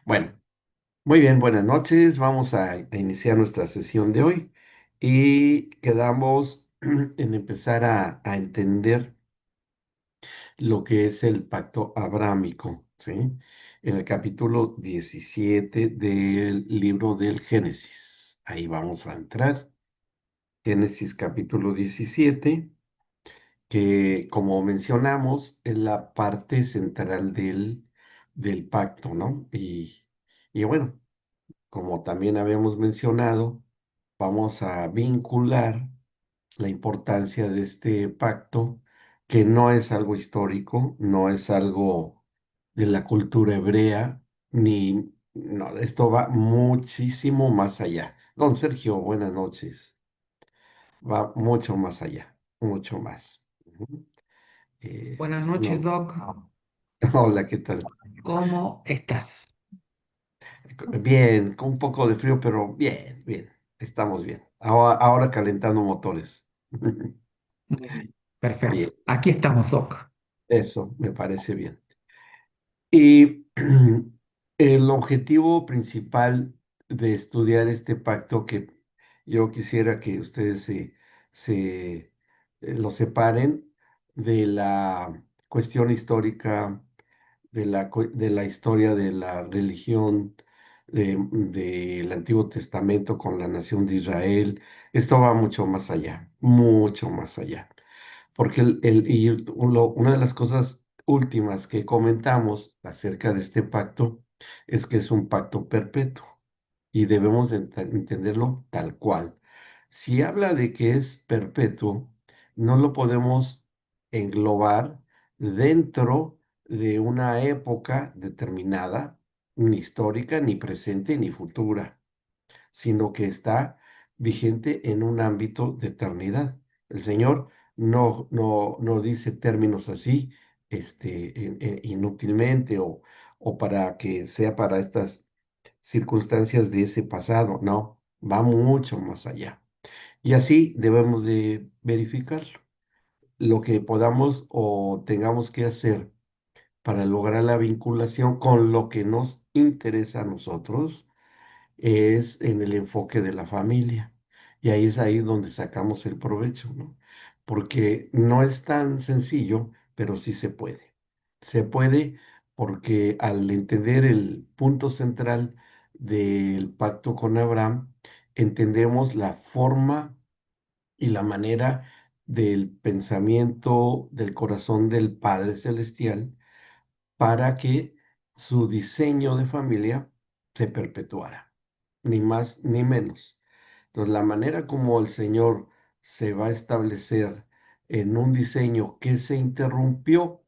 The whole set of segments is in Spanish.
Bueno, muy bien, buenas noches. Vamos a iniciar nuestra sesión de hoy y quedamos en empezar a entender lo que es el pacto abrámico, ¿sí? En el capítulo 17 del libro del Génesis. Ahí vamos a entrar. Génesis capítulo 17, que como mencionamos es la parte central del pacto, ¿no? Y bueno. Como también habíamos mencionado, vamos a vincular la importancia de este pacto, que no es algo histórico, no es algo de la cultura hebrea, ni, no, esto va muchísimo más allá. Don Sergio, buenas noches. Va mucho más allá, mucho más. Ujú. Buenas noches, No, Doc. hola, ¿qué tal? ¿Cómo estás? Bien, con un poco de frío, pero bien, bien, estamos bien. Ahora calentando motores. Muy bien. Perfecto. Bien, Aquí estamos, Doc. eso me parece bien. Y el objetivo principal de estudiar este pacto, que yo quisiera que ustedes lo separen de la cuestión histórica, de la historia de la religión del Antiguo Testamento con la nación de Israel. Esto va mucho más allá. Porque una de las cosas últimas que comentamos acerca de este pacto es que es un pacto perpetuo y debemos de entenderlo tal cual. Si habla de que es perpetuo, no lo podemos englobar dentro de una época determinada, ni histórica, ni presente, ni futura, sino que está vigente en un ámbito de eternidad. El Señor no dice términos así, inútilmente o para que sea para estas circunstancias de ese pasado, no, va mucho más allá. Y así debemos de verificarlo. Lo que podamos o tengamos que hacer para lograr la vinculación con lo que nos interesa a nosotros es en el enfoque de la familia. Y ahí es ahí donde sacamos el provecho, ¿no? Porque no es tan sencillo, pero sí se puede. Se puede porque al entender el punto central del pacto con Abraham, entendemos la forma y la manera del pensamiento del corazón del Padre Celestial para que su diseño de familia se perpetuara, ni más ni menos. Entonces, la manera como el Señor se va a establecer en un diseño que se interrumpió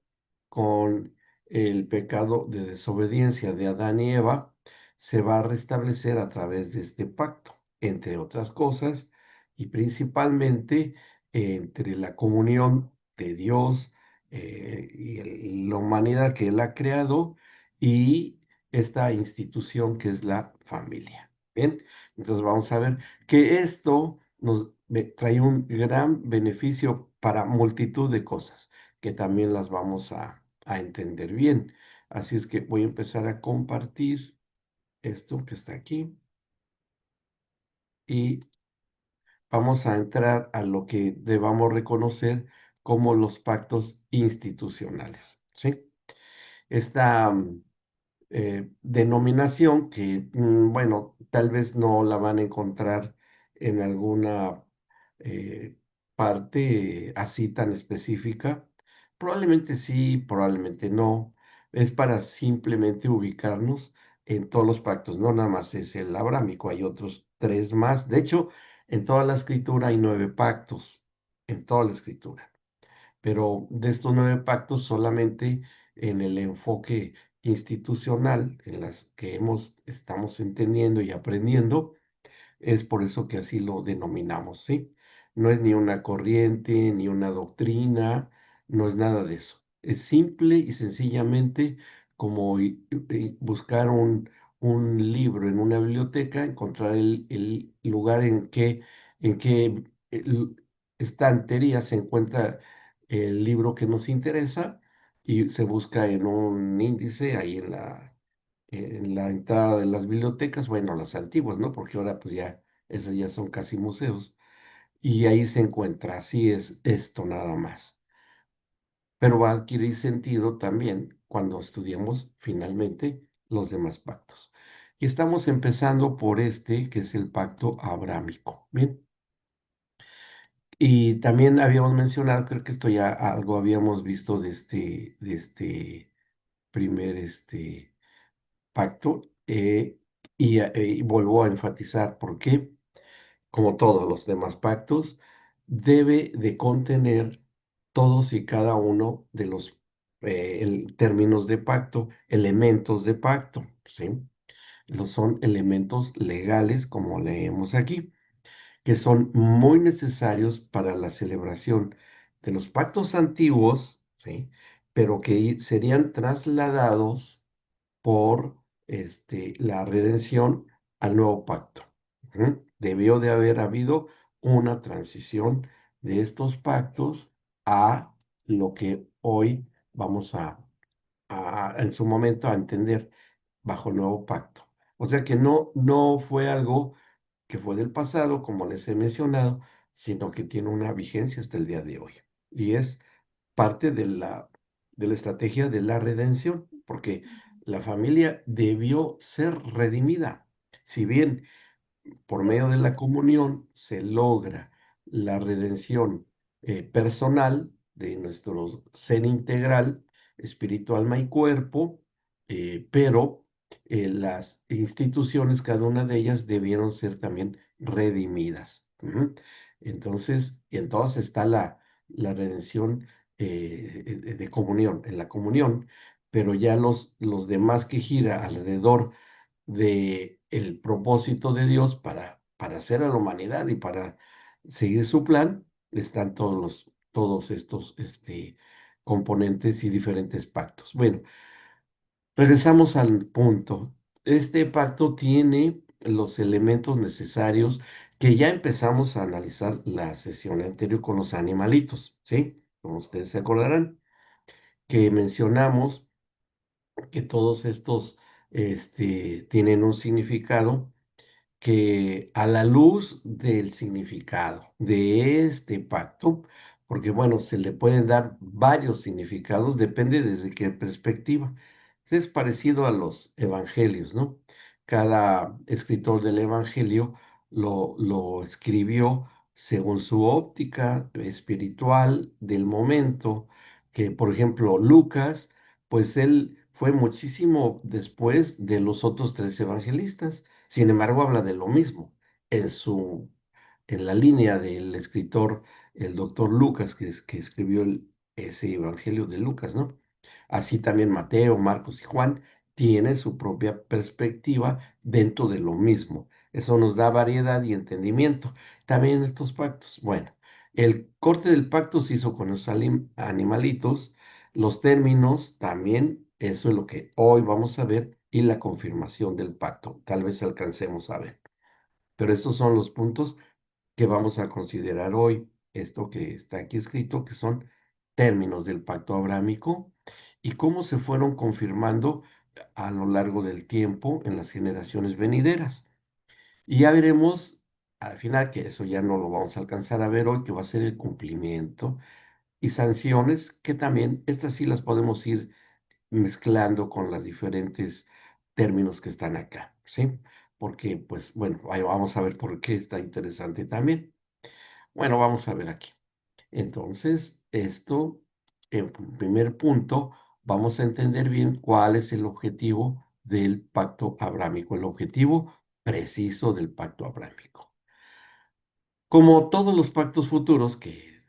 con el pecado de desobediencia de Adán y Eva, se va a restablecer a través de este pacto, entre otras cosas, y principalmente entre la comunión de Dios y la humanidad que Él ha creado y esta institución que es la familia. Bien, entonces vamos a ver que esto trae un gran beneficio para multitud de cosas que también las vamos a entender bien. Así es que voy a empezar a compartir esto que está aquí y vamos a entrar a lo que debamos reconocer como los pactos institucionales, ¿sí? Esta denominación que, bueno, tal vez no la van a encontrar en alguna eh, parte así tan específica. Probablemente sí, probablemente no. Es para simplemente ubicarnos en todos los pactos. No nada más es el abrámico, hay otros tres más. De hecho, en toda la escritura hay 9 pactos, en toda la escritura, pero de estos 9 pactos solamente en el enfoque institucional en las que estamos entendiendo y aprendiendo, es por eso que así lo denominamos, ¿sí? No es ni una corriente, ni una doctrina, no es nada de eso. Es simple y sencillamente como buscar un libro en una biblioteca, encontrar el lugar en que estantería se encuentra el libro que nos interesa y se busca en un índice ahí en la entrada de las bibliotecas, bueno, las antiguas, ¿no? Porque ahora pues ya, esas ya son casi museos, y ahí se encuentra, así es esto nada más. Pero va a adquirir sentido también cuando estudiemos finalmente los demás pactos. Y estamos empezando por este, que es el pacto abrámico. Bien, y también habíamos mencionado, creo que esto ya algo habíamos visto de este primer pacto, y vuelvo a enfatizar por qué, como todos los demás pactos, debe de contener todos y cada uno de los términos de pacto, elementos de pacto, ¿sí? Son elementos legales, como leemos aquí, que son muy necesarios para la celebración de los pactos antiguos, ¿sí? Pero que serían trasladados por la redención al nuevo pacto. Ujú. Debió de haber habido una transición de estos pactos a lo que hoy vamos en su momento a entender bajo el nuevo pacto. O sea que no fue algo que fue del pasado, como les he mencionado, sino que tiene una vigencia hasta el día de hoy. Y es parte de la estrategia de la redención, porque la familia debió ser redimida. Si bien por medio de la comunión se logra la redención personal de nuestro ser integral, espíritu, alma y cuerpo, pero las instituciones, cada una de ellas, debieron ser también redimidas. Ujú. Entonces está la redención de comunión, en la comunión, pero ya los demás que gira alrededor de el propósito de Dios para hacer a la humanidad y para seguir su plan, están todos estos componentes y diferentes pactos. Bueno, regresamos al punto. Este pacto tiene los elementos necesarios que ya empezamos a analizar la sesión anterior con los animalitos, ¿sí? Como ustedes se acordarán, que mencionamos que todos estos tienen un significado que a la luz del significado de este pacto, porque bueno, se le pueden dar varios significados, depende desde qué perspectiva. Es parecido a los evangelios, ¿no? Cada escritor del evangelio lo escribió según su óptica espiritual del momento, que por ejemplo Lucas, pues él fue muchísimo después de los otros tres evangelistas. Sin embargo, habla de lo mismo en en la línea del escritor, el doctor Lucas, que escribió ese Evangelio de Lucas, ¿no? Así también Mateo, Marcos y Juan tienen su propia perspectiva dentro de lo mismo. Eso nos da variedad y entendimiento. También estos pactos. Bueno, el corte del pacto se hizo con los animalitos, los términos también, eso es lo que hoy vamos a ver, y la confirmación del pacto. Tal vez alcancemos a ver. Pero estos son los puntos que vamos a considerar hoy. Esto que está aquí escrito, que son términos del pacto abrámico y cómo se fueron confirmando a lo largo del tiempo en las generaciones venideras. Y ya veremos al final, que eso ya no lo vamos a alcanzar a ver hoy, que va a ser el cumplimiento y sanciones, que también estas sí las podemos ir mezclando con los diferentes términos que están acá, ¿sí? Porque, pues, bueno, ahí vamos a ver por qué está interesante también. Bueno, vamos a ver aquí. Entonces, esto, en primer punto, vamos a entender bien cuál es el objetivo del pacto abrámico, el objetivo preciso del pacto abrámico. Como todos los pactos futuros que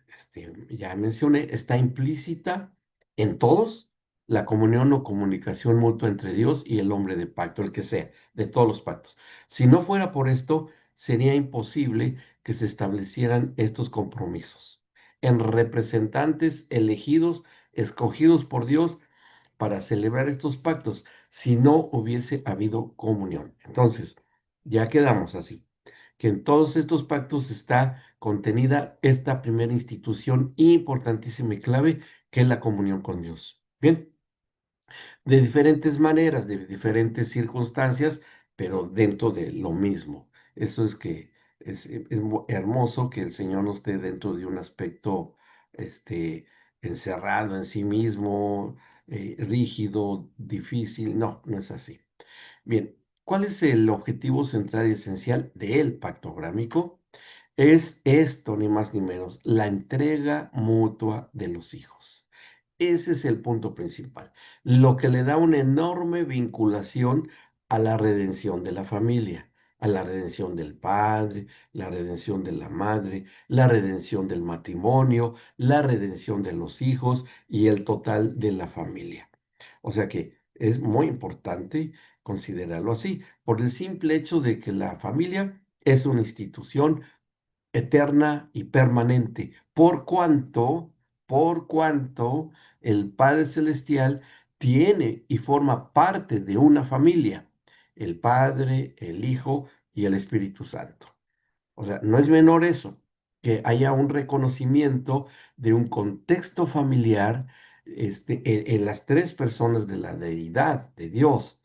ya mencioné, está implícita en todos la comunión o comunicación mutua entre Dios y el hombre de pacto, el que sea, de todos los pactos. Si no fuera por esto, sería imposible que se establecieran estos compromisos en representantes elegidos, escogidos por Dios para celebrar estos pactos, si no hubiese habido comunión. Entonces, ya quedamos así que en todos estos pactos está contenida esta primera institución importantísima y clave, que es la comunión con Dios. Bien, de diferentes maneras, de diferentes circunstancias, pero dentro de lo mismo. Eso es que es hermoso que el Señor no esté dentro de un aspecto este, encerrado en sí mismo, rígido, difícil. No, no es así. Bien, ¿cuál es el objetivo central y esencial del pacto abrámico? Es esto, ni más ni menos, la entrega mutua de los hijos. Ese es el punto principal, lo que le da una enorme vinculación a la redención de la familia, a la redención del padre, la redención de la madre, la redención del matrimonio, la redención de los hijos y el total de la familia. O sea que es muy importante considerarlo así, por el simple hecho de que la familia es una institución eterna y permanente, por cuanto el Padre Celestial tiene y forma parte de una familia, el Padre, el Hijo y el Espíritu Santo. O sea, no es menor eso, que haya un reconocimiento de un contexto familiar en las tres personas de la deidad, de Dios.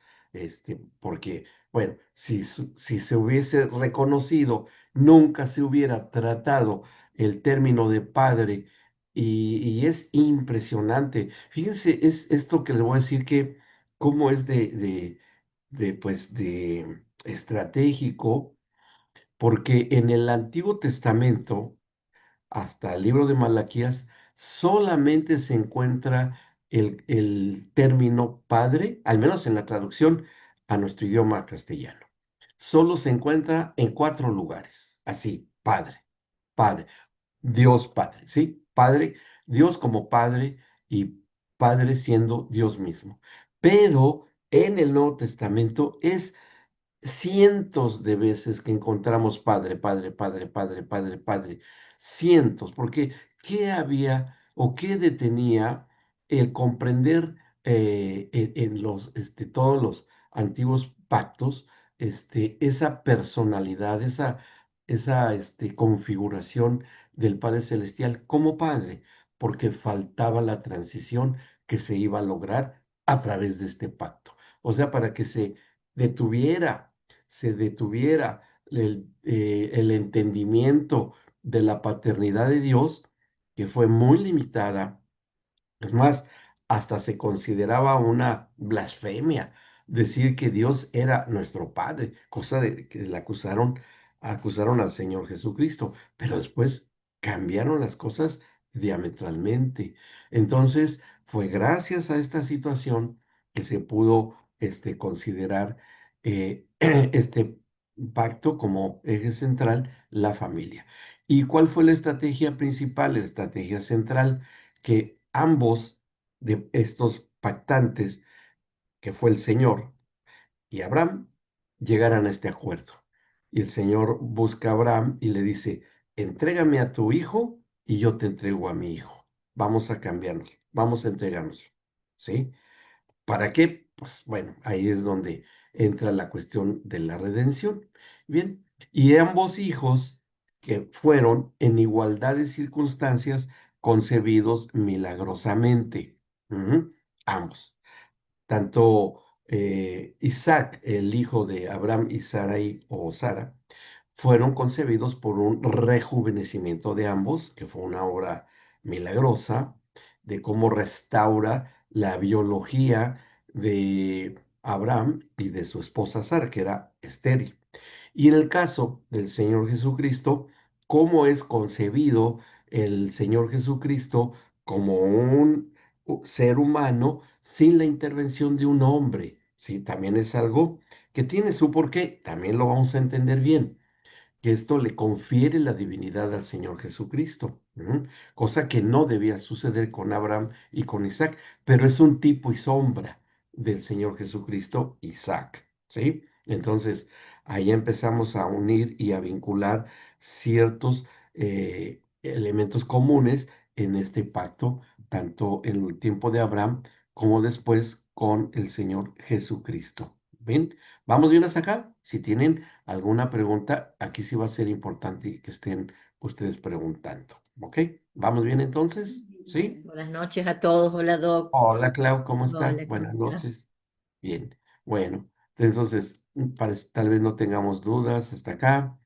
Porque, bueno, si se hubiese reconocido, nunca se hubiera tratado el término de padre. Y es impresionante. Fíjense, es esto que les voy a decir que cómo es pues, de estratégico porque en el Antiguo Testamento, hasta el libro de Malaquías, solamente se encuentra el término padre, al menos en la traducción a nuestro idioma castellano. Solo se encuentra en cuatro lugares, así, padre, padre, Dios Padre, ¿sí? Padre, Dios como Padre y Padre siendo Dios mismo. Pero en el Nuevo Testamento es cientos de veces que encontramos Padre, Padre, Padre, Padre, Padre, Padre, cientos, porque ¿qué había o qué detenía el comprender en todos los antiguos pactos esa personalidad, esa configuración del Padre Celestial como Padre? Porque faltaba la transición que se iba a lograr a través de este pacto. O sea, para que se detuviera el entendimiento de la paternidad de Dios, que fue muy limitada. Es más, hasta se consideraba una blasfemia decir que Dios era nuestro Padre, cosa de que le acusaron al Señor Jesucristo, pero después cambiaron las cosas diametralmente. Entonces, fue gracias a esta situación que se pudo considerar este pacto como eje central, la familia. ¿Y cuál fue la estrategia principal, la estrategia central? Que ambos de estos pactantes, que fue el Señor y Abraham, llegaran a este acuerdo. Y el Señor busca a Abraham y le dice, entrégame a tu hijo y yo te entrego a mi hijo. Vamos a cambiarnos, vamos a entregarnos. ¿Sí? ¿Para qué? Pues bueno, ahí es donde entra la cuestión de la redención. Bien, y ambos hijos que fueron en igualdad de circunstancias concebidos milagrosamente. Ujú, ambos. Tanto Isaac, el hijo de Abraham y Sarai o Sara, fueron concebidos por un rejuvenecimiento de ambos, que fue una obra milagrosa, de cómo restaura la biología de Abraham y de su esposa Sara, que era estéril. Y en el caso del Señor Jesucristo, cómo es concebido el Señor Jesucristo como un ser humano sin la intervención de un hombre. Sí, también es algo que tiene su porqué, también lo vamos a entender bien, que esto le confiere la divinidad al Señor Jesucristo, cosa que no debía suceder con Abraham y con Isaac, pero es un tipo y sombra del Señor Jesucristo, Isaac, ¿sí? Entonces, ahí empezamos a unir y a vincular ciertos elementos comunes en este pacto, tanto en el tiempo de Abraham como después con el Señor Jesucristo. ¿Ven? ¿Vamos bien hasta acá? Si tienen alguna pregunta, aquí sí va a ser importante que estén ustedes preguntando. ¿Ok? ¿Vamos bien entonces? ¿Sí? Buenas noches a todos. Hola, Doc. Hola, Clau, ¿cómo está? Hola, ¿cómo Buenas está? noches. Bien, bueno, entonces, tal vez no tengamos dudas hasta acá.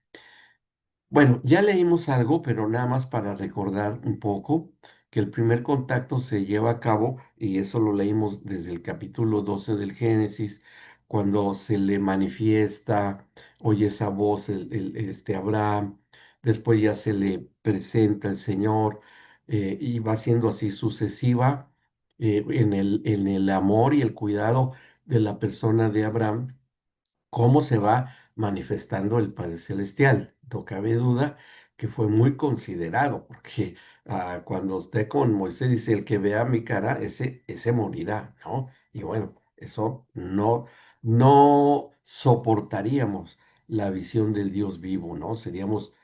Bueno, ya leímos algo, pero nada más para recordar un poco que el primer contacto se lleva a cabo, y eso lo leímos desde el capítulo 12 del Génesis, cuando se le manifiesta, oye esa voz, Abraham, después ya se le presenta el Señor, y va siendo así sucesiva, en el amor y el cuidado de la persona de Abraham, cómo se va manifestando el Padre Celestial. No cabe duda que fue muy considerado, porque cuando esté con Moisés dice, el que vea mi cara, ese morirá, ¿no? Y bueno, eso no soportaríamos la visión del Dios vivo, ¿no? Seríamos,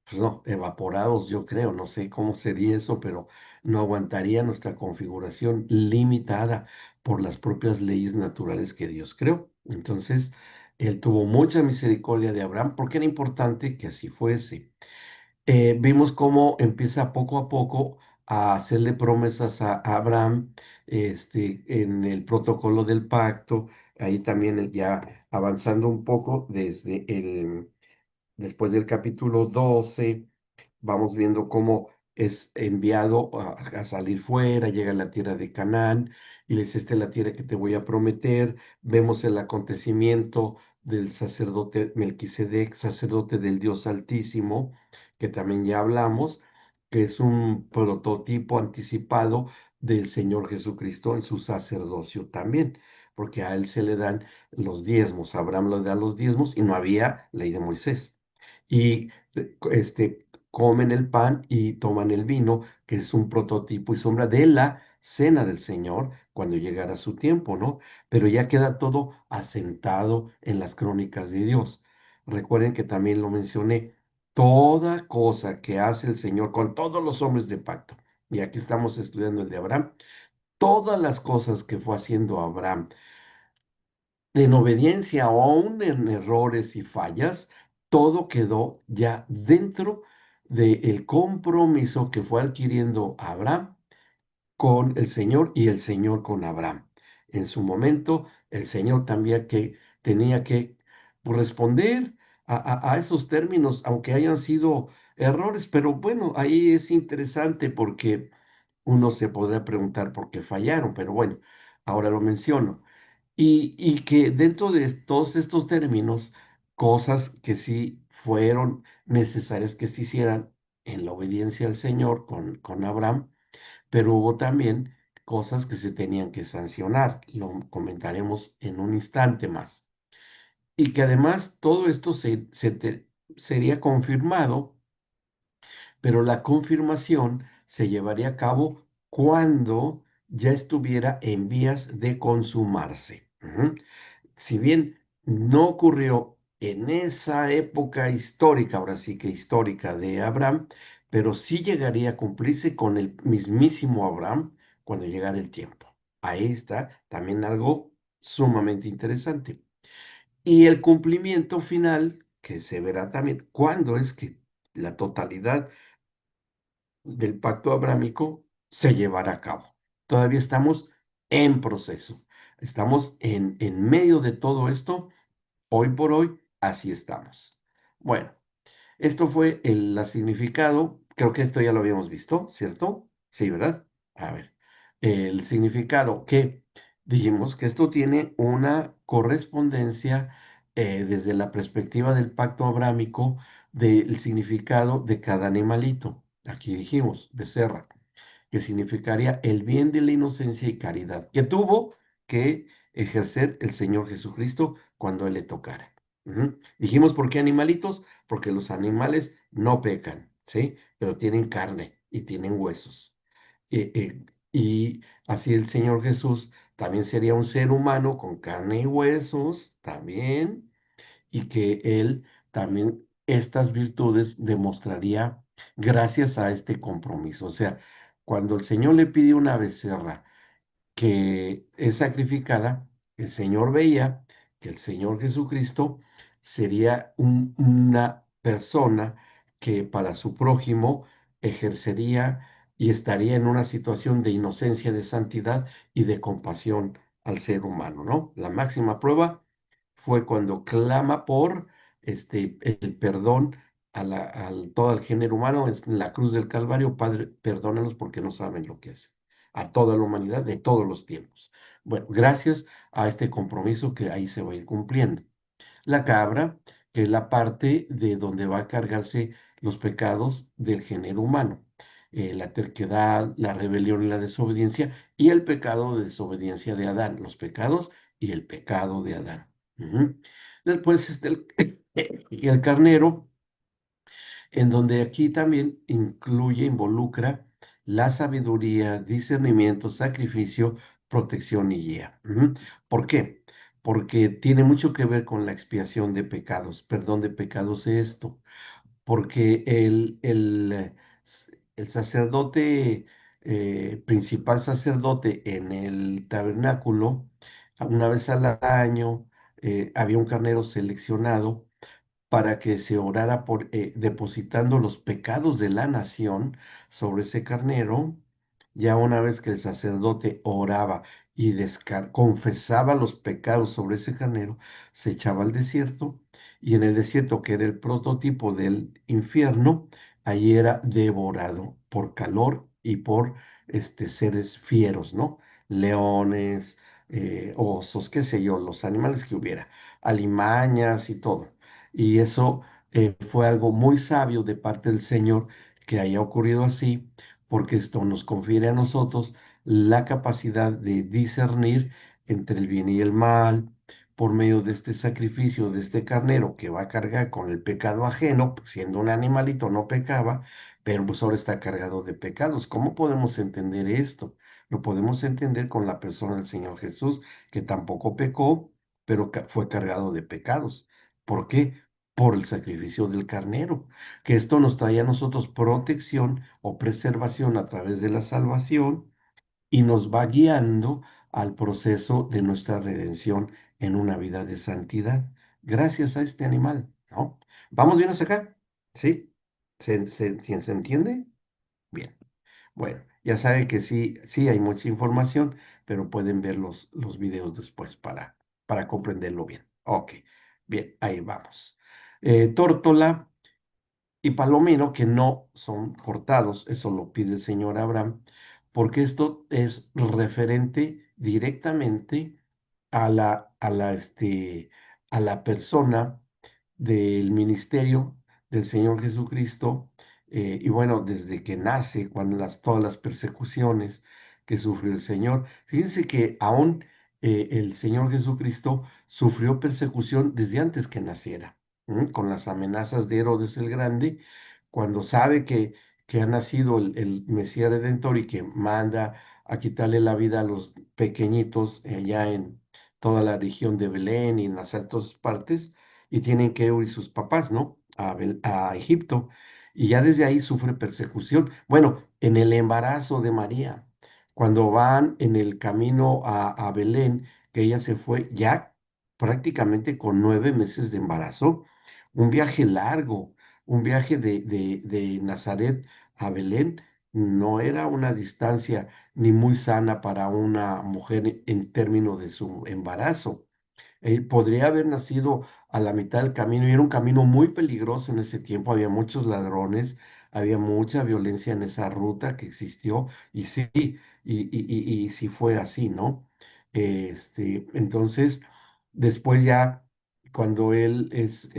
pues no, evaporados, yo creo, no sé cómo sería eso, pero no aguantaría nuestra configuración limitada por las propias leyes naturales que Dios creó. Entonces, él tuvo mucha misericordia de Abraham porque era importante que así fuese. Vimos cómo empieza poco a poco a hacerle promesas a Abraham, en el protocolo del pacto, ahí también ya avanzando un poco después del capítulo 12, vamos viendo cómo es enviado a salir fuera, llega a la tierra de Canaán y le dice, esta es la tierra que te voy a prometer. Vemos el acontecimiento del sacerdote Melquisedec, sacerdote del Dios Altísimo, que también ya hablamos, que es un prototipo anticipado del Señor Jesucristo en su sacerdocio también, porque a él se le dan los diezmos, a Abraham le da los diezmos y no había ley de Moisés. Y comen el pan y toman el vino, que es un prototipo y sombra de la cena del Señor cuando llegara su tiempo, ¿no? Pero ya queda todo asentado en las crónicas de Dios. Recuerden que también lo mencioné, toda cosa que hace el Señor con todos los hombres de pacto, y aquí estamos estudiando el de Abraham, todas las cosas que fue haciendo Abraham en obediencia o aún en errores y fallas, todo quedó ya dentro del compromiso que fue adquiriendo Abraham con el Señor y el Señor con Abraham. En su momento, el Señor también tenía que responder a esos términos, aunque hayan sido errores, pero bueno, ahí es interesante porque uno se podrá preguntar por qué fallaron, pero bueno, ahora lo menciono. Y que dentro de todos estos términos, cosas que sí fueron necesarias que se hicieran en la obediencia al Señor con Abraham, pero hubo también cosas que se tenían que sancionar. Lo comentaremos en un instante más. Y que además todo esto sería confirmado, pero la confirmación se llevaría a cabo cuando ya estuviera en vías de consumarse. Ujú. Si bien no ocurrió en esa época histórica, ahora sí que histórica de Abraham, pero sí llegaría a cumplirse con el mismísimo Abraham cuando llegara el tiempo. Ahí está también algo sumamente interesante. Y el cumplimiento final, que se verá también cuándo es que la totalidad del pacto abrámico se llevará a cabo. Todavía estamos en proceso. Estamos en medio de todo esto. Hoy por hoy, así estamos. Bueno, esto fue la significado. Creo que esto ya lo habíamos visto, ¿cierto? Sí, ¿verdad? A ver, el significado que dijimos que esto tiene una correspondencia, desde la perspectiva del pacto abrámico del significado de cada animalito. Aquí dijimos, becerra, que significaría el bien de la inocencia y caridad que tuvo que ejercer el Señor Jesucristo cuando Él le tocara. Ujú. Dijimos, ¿por qué animalitos? Porque los animales no pecan, ¿sí? Pero tienen carne y tienen huesos. Y así el Señor Jesús también sería un ser humano con carne y huesos, también, y que Él también estas virtudes demostraría gracias a este compromiso. O sea, cuando el Señor le pide una becerra que es sacrificada, el Señor veía que el Señor Jesucristo sería una persona que para su prójimo ejercería y estaría en una situación de inocencia, de santidad y de compasión al ser humano, ¿no? La máxima prueba fue cuando clama por el perdón todo el género humano en la cruz del Calvario. Padre, perdónalos porque no saben lo que hacen. A toda la humanidad de todos los tiempos. Bueno, gracias a este compromiso que ahí se va a ir cumpliendo. La cabra, que es la parte de donde va a cargarse los pecados del género humano. La terquedad, la rebelión y la desobediencia, y el pecado de desobediencia de Adán, los pecados y el pecado de Adán. Ujú. Después el carnero, en donde aquí también involucra la sabiduría, discernimiento, sacrificio, protección y guía. Ujú. ¿Por qué? Porque tiene mucho que ver con la expiación de pecados, perdón de pecados esto, porque el sacerdote, principal sacerdote en el tabernáculo, una vez al año, había un carnero seleccionado para que se orara por depositando los pecados de la nación sobre ese carnero. Ya una vez que el sacerdote oraba y confesaba los pecados sobre ese carnero, se echaba al desierto, y en el desierto, que era el prototipo del infierno, allí era devorado por calor y por seres fieros, ¿no? Leones, osos, qué sé yo, los animales que hubiera, alimañas y todo. Y eso fue algo muy sabio de parte del Señor que haya ocurrido así, porque esto nos confiere a nosotros la capacidad de discernir entre el bien y el mal por medio de este sacrificio de este carnero que va a cargar con el pecado ajeno, pues, siendo un animalito no pecaba, pero pues ahora está cargado de pecados. ¿Cómo podemos entender esto? Lo podemos entender con la persona del Señor Jesús, que tampoco pecó, pero fue cargado de pecados. ¿Por qué? Por el sacrificio del carnero, que esto nos trae a nosotros protección o preservación a través de la salvación, y nos va guiando al proceso de nuestra redención en una vida de santidad, gracias a este animal, ¿no? ¿Vamos bien hasta acá? ¿Sí? ¿Se entiende? Bien. Bueno, ya saben que sí, sí hay mucha información, pero pueden ver los videos después para comprenderlo bien. Ok, bien, ahí vamos. Tórtola y palomino que no son cortados, eso lo pide el señor Abraham, porque esto es referente directamente a la persona del ministerio del Señor Jesucristo. Y bueno, desde que nace, cuando todas las persecuciones que sufrió el Señor. Fíjense que aún el Señor Jesucristo sufrió persecución desde antes que naciera, con las amenazas de Herodes el Grande, cuando sabe que ha nacido el Mesías Redentor y que manda a quitarle la vida a los pequeñitos allá en toda la región de Belén y en las altas partes, y tienen que huir sus papás, ¿no? A Egipto. Y ya desde ahí sufre persecución. Bueno, en el embarazo de María, cuando van en el camino a Belén, que ella se fue ya prácticamente con 9 meses de embarazo, un viaje largo, un viaje de Nazaret a Belén, no era una distancia ni muy sana para una mujer en términos de su embarazo. Podría haber nacido a la mitad del camino, y era un camino muy peligroso en ese tiempo. Había muchos ladrones, había mucha violencia en esa ruta que existió, y sí, y sí fue así, ¿no? Entonces, después ya, cuando él es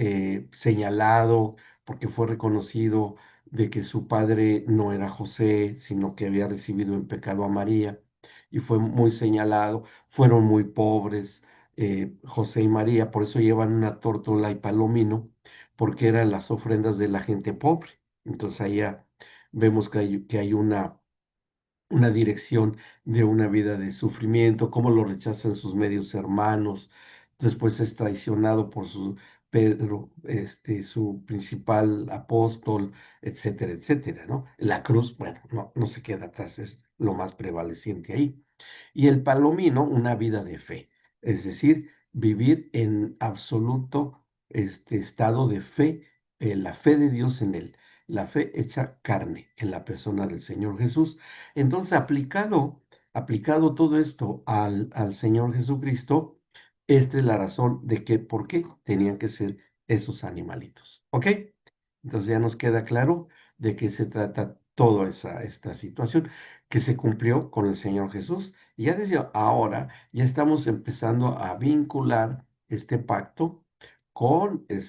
señalado, porque fue reconocido de que su padre no era José, sino que había recibido en pecado a María, y fue muy señalado, fueron muy pobres. José y María, por eso llevan una tórtola y palomino, porque eran las ofrendas de la gente pobre. Entonces allá vemos que hay una dirección de una vida de sufrimiento, cómo lo rechazan sus medios hermanos, después es traicionado por su Pedro, su principal apóstol, etcétera, etcétera, ¿no? La cruz, bueno, no se queda atrás, es lo más prevaleciente ahí. Y el palomino, una vida de fe, es decir, vivir en absoluto estado de fe, la fe de Dios en él. la fe hecha carne en la persona del Señor Jesús. Entonces, aplicado todo esto al Señor Jesucristo, esta es la razón de que por qué tenían que ser esos animalitos. ¿Ok? Entonces ya nos queda claro de qué se trata toda esta situación que se cumplió con el Señor Jesús. Y ya desde ahora ya estamos empezando a vincular este pacto con el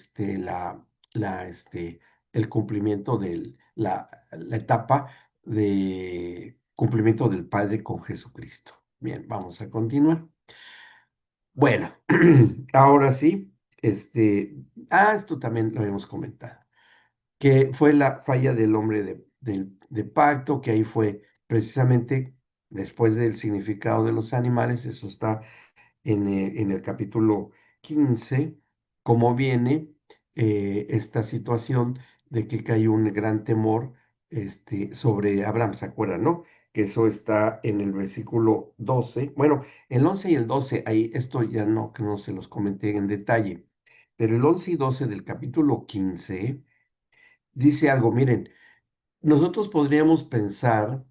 cumplimiento de la etapa de cumplimiento del Padre con Jesucristo. Bien, vamos a continuar. Bueno, ahora sí, esto también lo habíamos comentado, que fue la falla del hombre de pacto, que ahí fue precisamente después del significado de los animales, eso está en el capítulo 15, cómo viene esta situación de que cayó un gran temor sobre Abraham, ¿se acuerdan, no? Que eso está en el versículo 12. Bueno, el 11 y el 12, ahí esto ya no, que no se los comenté en detalle, pero el 11 y 12 del capítulo 15 dice algo, miren, nosotros podríamos pensar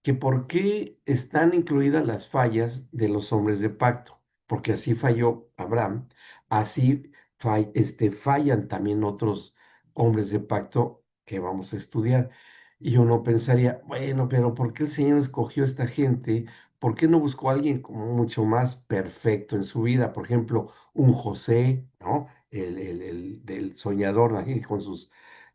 que por qué están incluidas las fallas de los hombres de pacto, porque así falló Abraham, así fallan también otros hombres de pacto que vamos a estudiar. Y uno pensaría, bueno, pero ¿por qué el Señor escogió a esta gente? ¿Por qué no buscó a alguien como mucho más perfecto en su vida? Por ejemplo, un José, ¿no? El del soñador, ahí con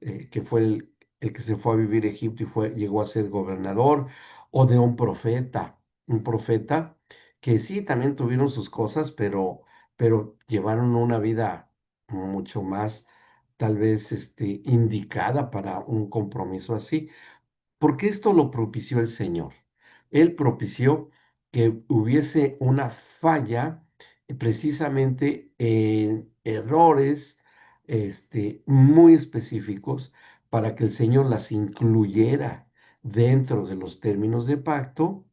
que fue el que se fue a vivir a Egipto y llegó a ser gobernador, o de un profeta que sí, también tuvieron sus cosas, pero llevaron una vida mucho más, tal vez, indicada para un compromiso así. Porque esto lo propició el Señor. Él propició que hubiese una falla precisamente en errores muy específicos para que el Señor las incluyera dentro de los términos de pacto,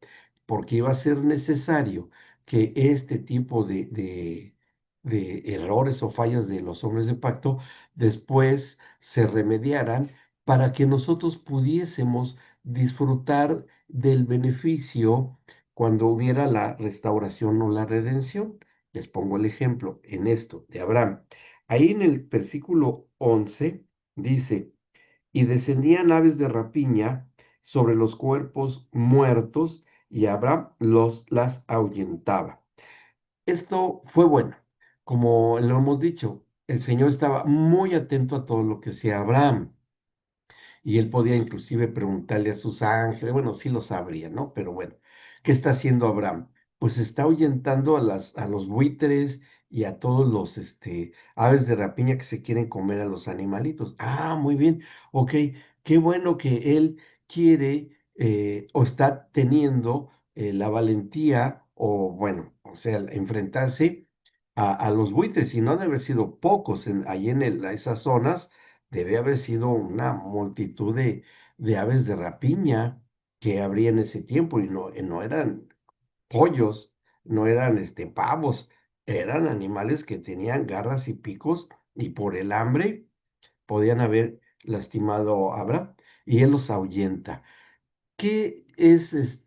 porque iba a ser necesario que este tipo de errores o fallas de los hombres de pacto después se remediaran para que nosotros pudiésemos disfrutar del beneficio cuando hubiera la restauración o la redención. Les pongo el ejemplo en esto de Abraham. Ahí en el versículo 11 dice, y descendían aves de rapiña sobre los cuerpos muertos y Abraham las ahuyentaba. Esto fue bueno. Como lo hemos dicho, el Señor estaba muy atento a todo lo que hacía Abraham. Y él podía inclusive preguntarle a sus ángeles, bueno, sí lo sabría, ¿no? Pero bueno, ¿qué está haciendo Abraham? Pues está ahuyentando a los buitres y a todos los aves de rapiña que se quieren comer a los animalitos. Ah, muy bien, ok, qué bueno que él quiere o está teniendo la valentía o bueno, o sea, enfrentarse a los buitres y no debe haber sido pocos ahí en esas zonas debe haber sido una multitud de aves de rapiña que habría en ese tiempo y no eran pollos, no eran pavos, eran animales que tenían garras y picos y por el hambre podían haber lastimado a Abraham y él los ahuyenta. ¿Qué es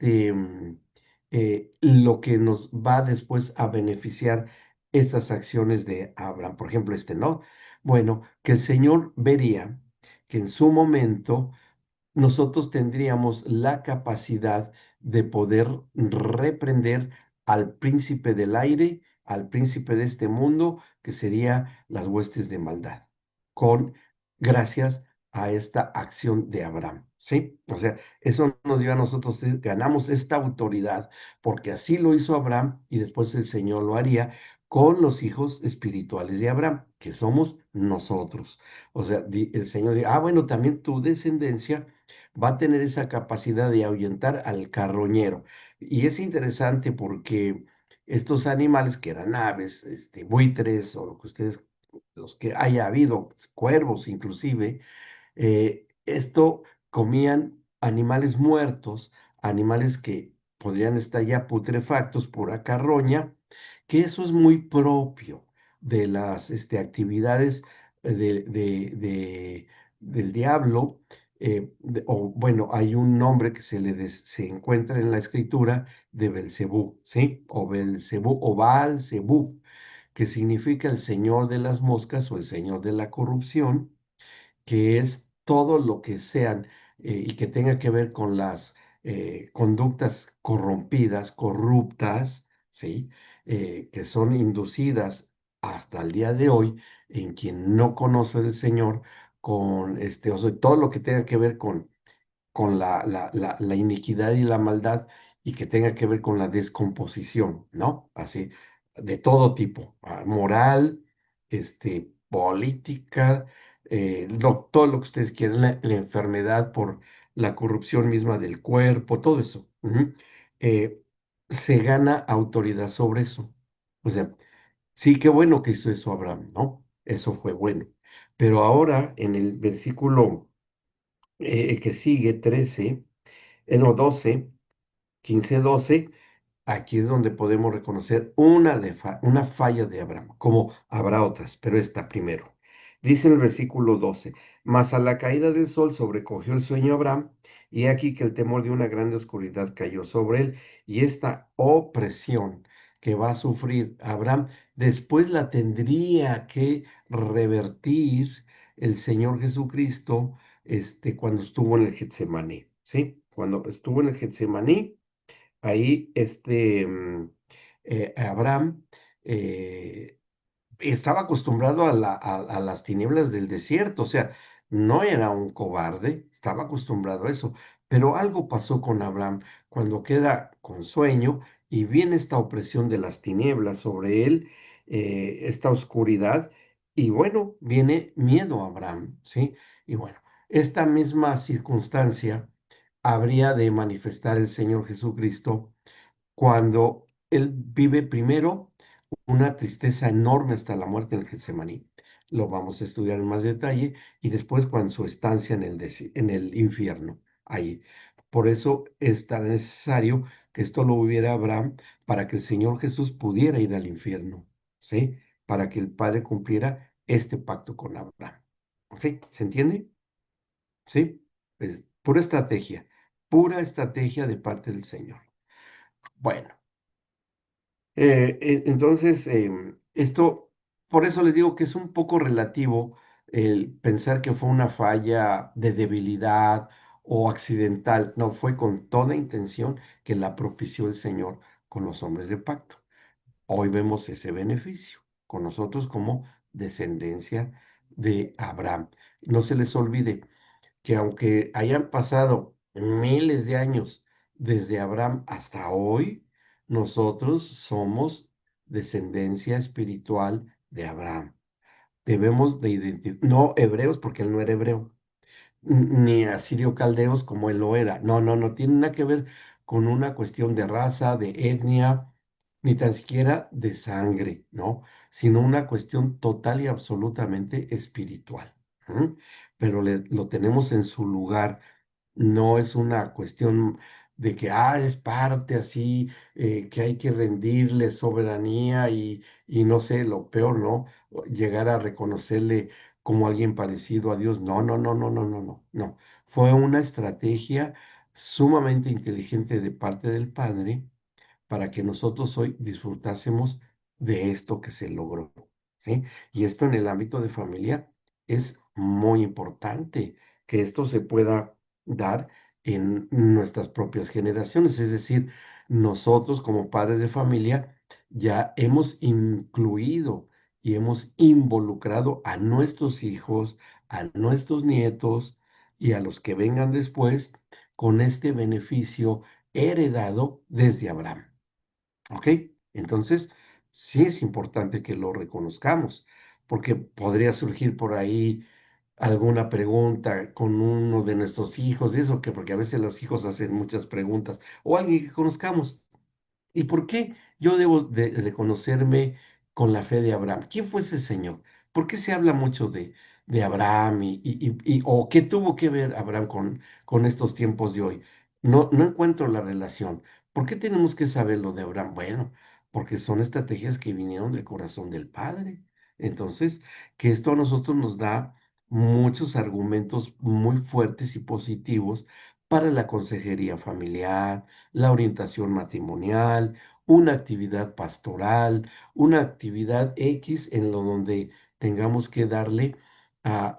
lo que nos va después a beneficiar esas acciones de Abraham? Por ejemplo, ¿no? Bueno, que el Señor vería que en su momento nosotros tendríamos la capacidad de poder reprender al príncipe del aire, al príncipe de este mundo, que sería las huestes de maldad, con gracias a esta acción de Abraham, ¿sí? O sea, eso nos dio a nosotros, ganamos esta autoridad, porque así lo hizo Abraham y después el Señor lo haría con los hijos espirituales de Abraham, que somos nosotros. O sea, el Señor dice, bueno, también tu descendencia va a tener esa capacidad de ahuyentar al carroñero. Y es interesante porque estos animales que eran aves, buitres o lo que ustedes, los que haya habido, cuervos inclusive, esto comían animales muertos, animales que podrían estar ya putrefactos por carroña, que eso es muy propio de las actividades de del diablo, o bueno, hay un nombre que se encuentra en la escritura de Belcebú, ¿sí? O Belcebú o Baal-Zebú, que significa el señor de las moscas o el señor de la corrupción, que es todo lo que sean y que tenga que ver con las conductas corrompidas, corruptas, ¿sí? Que son inducidas hasta el día de hoy en quien no conoce del Señor, o sea, todo lo que tenga que ver con la iniquidad y la maldad y que tenga que ver con la descomposición, ¿no? Así, de todo tipo, moral, política, todo lo que ustedes quieran, la enfermedad por la corrupción misma del cuerpo, todo eso. Ujú. Eh, Se gana autoridad sobre eso. O sea, sí, qué bueno que hizo eso Abraham, ¿no? Eso fue bueno. Pero ahora en el versículo que sigue, 13, no, 12, 15, 12, aquí es donde podemos reconocer una falla de Abraham, como habrá otras, pero esta primero. Dice en el versículo 12, mas a la caída del sol sobrecogió el sueño a Abraham, y he aquí que el temor de una grande oscuridad cayó sobre él, y esta opresión que va a sufrir Abraham, después la tendría que revertir el Señor Jesucristo, cuando estuvo en el Getsemaní, ¿sí? Cuando estuvo en el Getsemaní, ahí Abraham eh, estaba acostumbrado a las tinieblas del desierto, o sea, no era un cobarde, estaba acostumbrado a eso, pero algo pasó con Abraham cuando queda con sueño y viene esta opresión de las tinieblas sobre él, esta oscuridad, y bueno, viene miedo a Abraham, ¿sí? Y bueno, esta misma circunstancia habría de manifestar el Señor Jesucristo cuando él vive primero una tristeza enorme hasta la muerte en el Getsemaní. Lo vamos a estudiar en más detalle y después cuando su estancia en el infierno, ahí. Por eso es tan necesario que esto lo hubiera Abraham para que el Señor Jesús pudiera ir al infierno, ¿sí? Para que el Padre cumpliera este pacto con Abraham. ¿Ok? ¿Se entiende? ¿Sí? Es pura estrategia de parte del Señor. Bueno. Entonces, esto, por eso les digo que es un poco relativo el pensar que fue una falla de debilidad o accidental. No, fue con toda intención que la propició el Señor con los hombres de pacto. Hoy vemos ese beneficio con nosotros como descendencia de Abraham. No se les olvide que aunque hayan pasado miles de años desde Abraham hasta hoy, nosotros somos descendencia espiritual de Abraham. Debemos de identificar, no hebreos porque él no era hebreo, ni asirio caldeos como él lo era. No, no, no tiene nada que ver con una cuestión de raza, de etnia, ni tan siquiera de sangre, ¿no? Sino una cuestión total y absolutamente espiritual. ¿M? Pero lo tenemos en su lugar, no es una cuestión de que, es parte así, que hay que rendirle soberanía y no sé, lo peor, ¿no? Llegar a reconocerle como alguien parecido a Dios. No, no, no, no, no, no, no, no. Fue una estrategia sumamente inteligente de parte del Padre para que nosotros hoy disfrutásemos de esto que se logró, ¿sí? Y esto en el ámbito de familia es muy importante que esto se pueda dar en nuestras propias generaciones, es decir, nosotros como padres de familia ya hemos incluido y hemos involucrado a nuestros hijos, a nuestros nietos y a los que vengan después con este beneficio heredado desde Abraham. ¿Ok? Entonces, sí es importante que lo reconozcamos, porque podría surgir por ahí alguna pregunta con uno de nuestros hijos, y eso que porque a veces los hijos hacen muchas preguntas, o alguien que conozcamos. ¿Y por qué yo debo de reconocerme con la fe de Abraham? ¿Quién fue ese señor? ¿Por qué se habla mucho de Abraham o qué tuvo que ver Abraham con estos tiempos de hoy? No, no encuentro la relación. ¿Por qué tenemos que saber lo de Abraham? Bueno, porque son estrategias que vinieron del corazón del Padre. Entonces, que esto a nosotros nos da muchos argumentos muy fuertes y positivos para la consejería familiar, la orientación matrimonial, una actividad pastoral, una actividad X en lo donde tengamos que darle a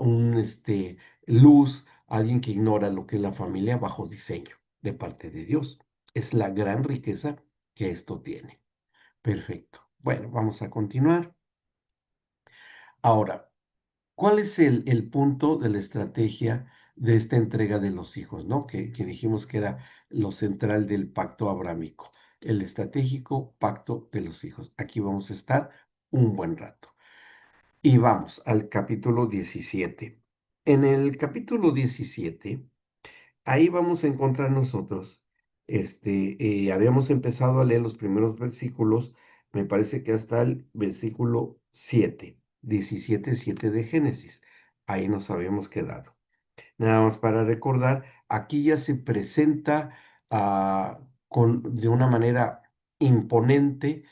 luz a alguien que ignora lo que es la familia bajo diseño de parte de Dios. Es la gran riqueza que esto tiene. Perfecto. Bueno, vamos a continuar. Ahora, ¿cuál es el punto de la estrategia de esta entrega de los hijos, ¿no? Que dijimos que era lo central del pacto abrámico, el estratégico pacto de los hijos. Aquí vamos a estar un buen rato. Y vamos al capítulo 17. En el capítulo 17, ahí vamos a encontrar nosotros, habíamos empezado a leer los primeros versículos, me parece que hasta el versículo 7, 17, 7 de Génesis. Ahí nos habíamos quedado. Nada más para recordar, aquí ya se presenta de una manera imponente,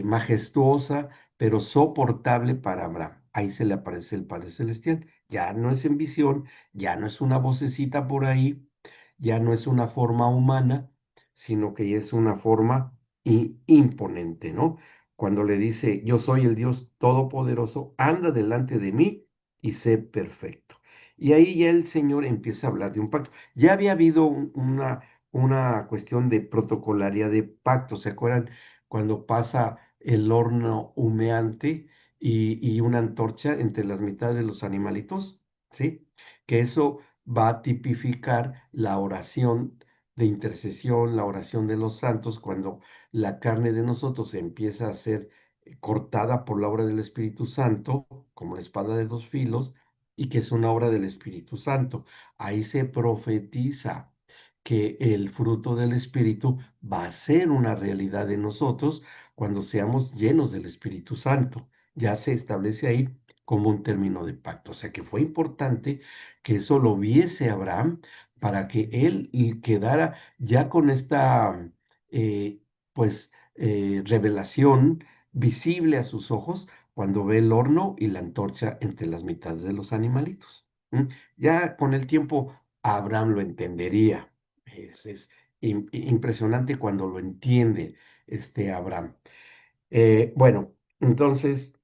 majestuosa, pero soportable para Abraham. Ahí se le aparece el Padre Celestial. Ya no es en visión, ya no es una vocecita por ahí, ya no es una forma humana, sino que ya es una forma imponente, ¿no? Cuando le dice, yo soy el Dios Todopoderoso, anda delante de mí y sé perfecto. Y ahí ya el Señor empieza a hablar de un pacto. Ya había habido una cuestión de protocolaria de pacto. ¿Se acuerdan cuando pasa el horno humeante y una antorcha entre las mitades de los animalitos? ¿Sí? Que eso va a tipificar la oración de intercesión, la oración de los santos, cuando la carne de nosotros empieza a ser cortada por la obra del Espíritu Santo, como la espada de dos filos, y que es una obra del Espíritu Santo. Ahí se profetiza que el fruto del Espíritu va a ser una realidad en nosotros cuando seamos llenos del Espíritu Santo. Ya se establece ahí como un término de pacto. O sea que fue importante que eso lo viese Abraham para que él quedara ya con esta, eh, revelación visible a sus ojos cuando ve el horno y la antorcha entre las mitades de los animalitos. Ya con el tiempo Abraham lo entendería. Es impresionante cuando lo entiende Abraham. Bueno, entonces